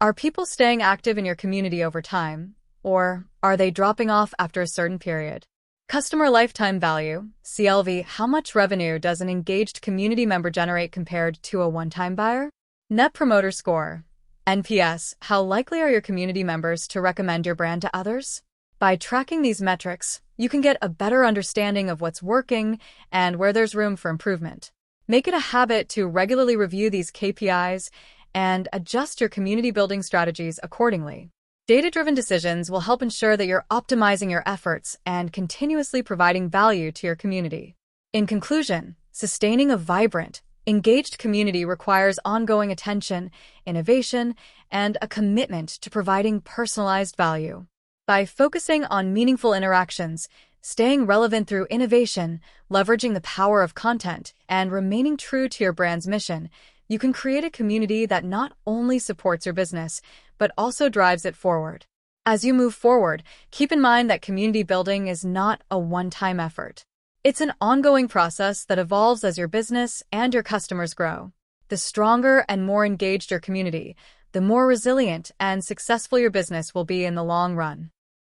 Are people staying active in your community over time, or are they dropping off after a certain period? Customer lifetime value, CLV. How much revenue does an engaged community member generate compared to a one-time buyer? Net Promoter Score, NPS. How likely are your community members to recommend your brand to others? By tracking these metrics, you can get a better understanding of what's working and where there's room for improvement. Make it a habit to regularly review these KPIs and adjust your community building strategies accordingly. Data-driven decisions will help ensure that you're optimizing your efforts and continuously providing value to your community. In conclusion, sustaining a vibrant, engaged community requires ongoing attention, innovation, and a commitment to providing personalized value. By focusing on meaningful interactions, staying relevant through innovation, leveraging the power of content, and remaining true to your brand's mission, you can create a community that not only supports your business, but also drives it forward. As you move forward, keep in mind that community building is not a one-time effort. It's an ongoing process that evolves as your business and your customers grow. The stronger and more engaged your community, the more resilient and successful your business will be in the long run.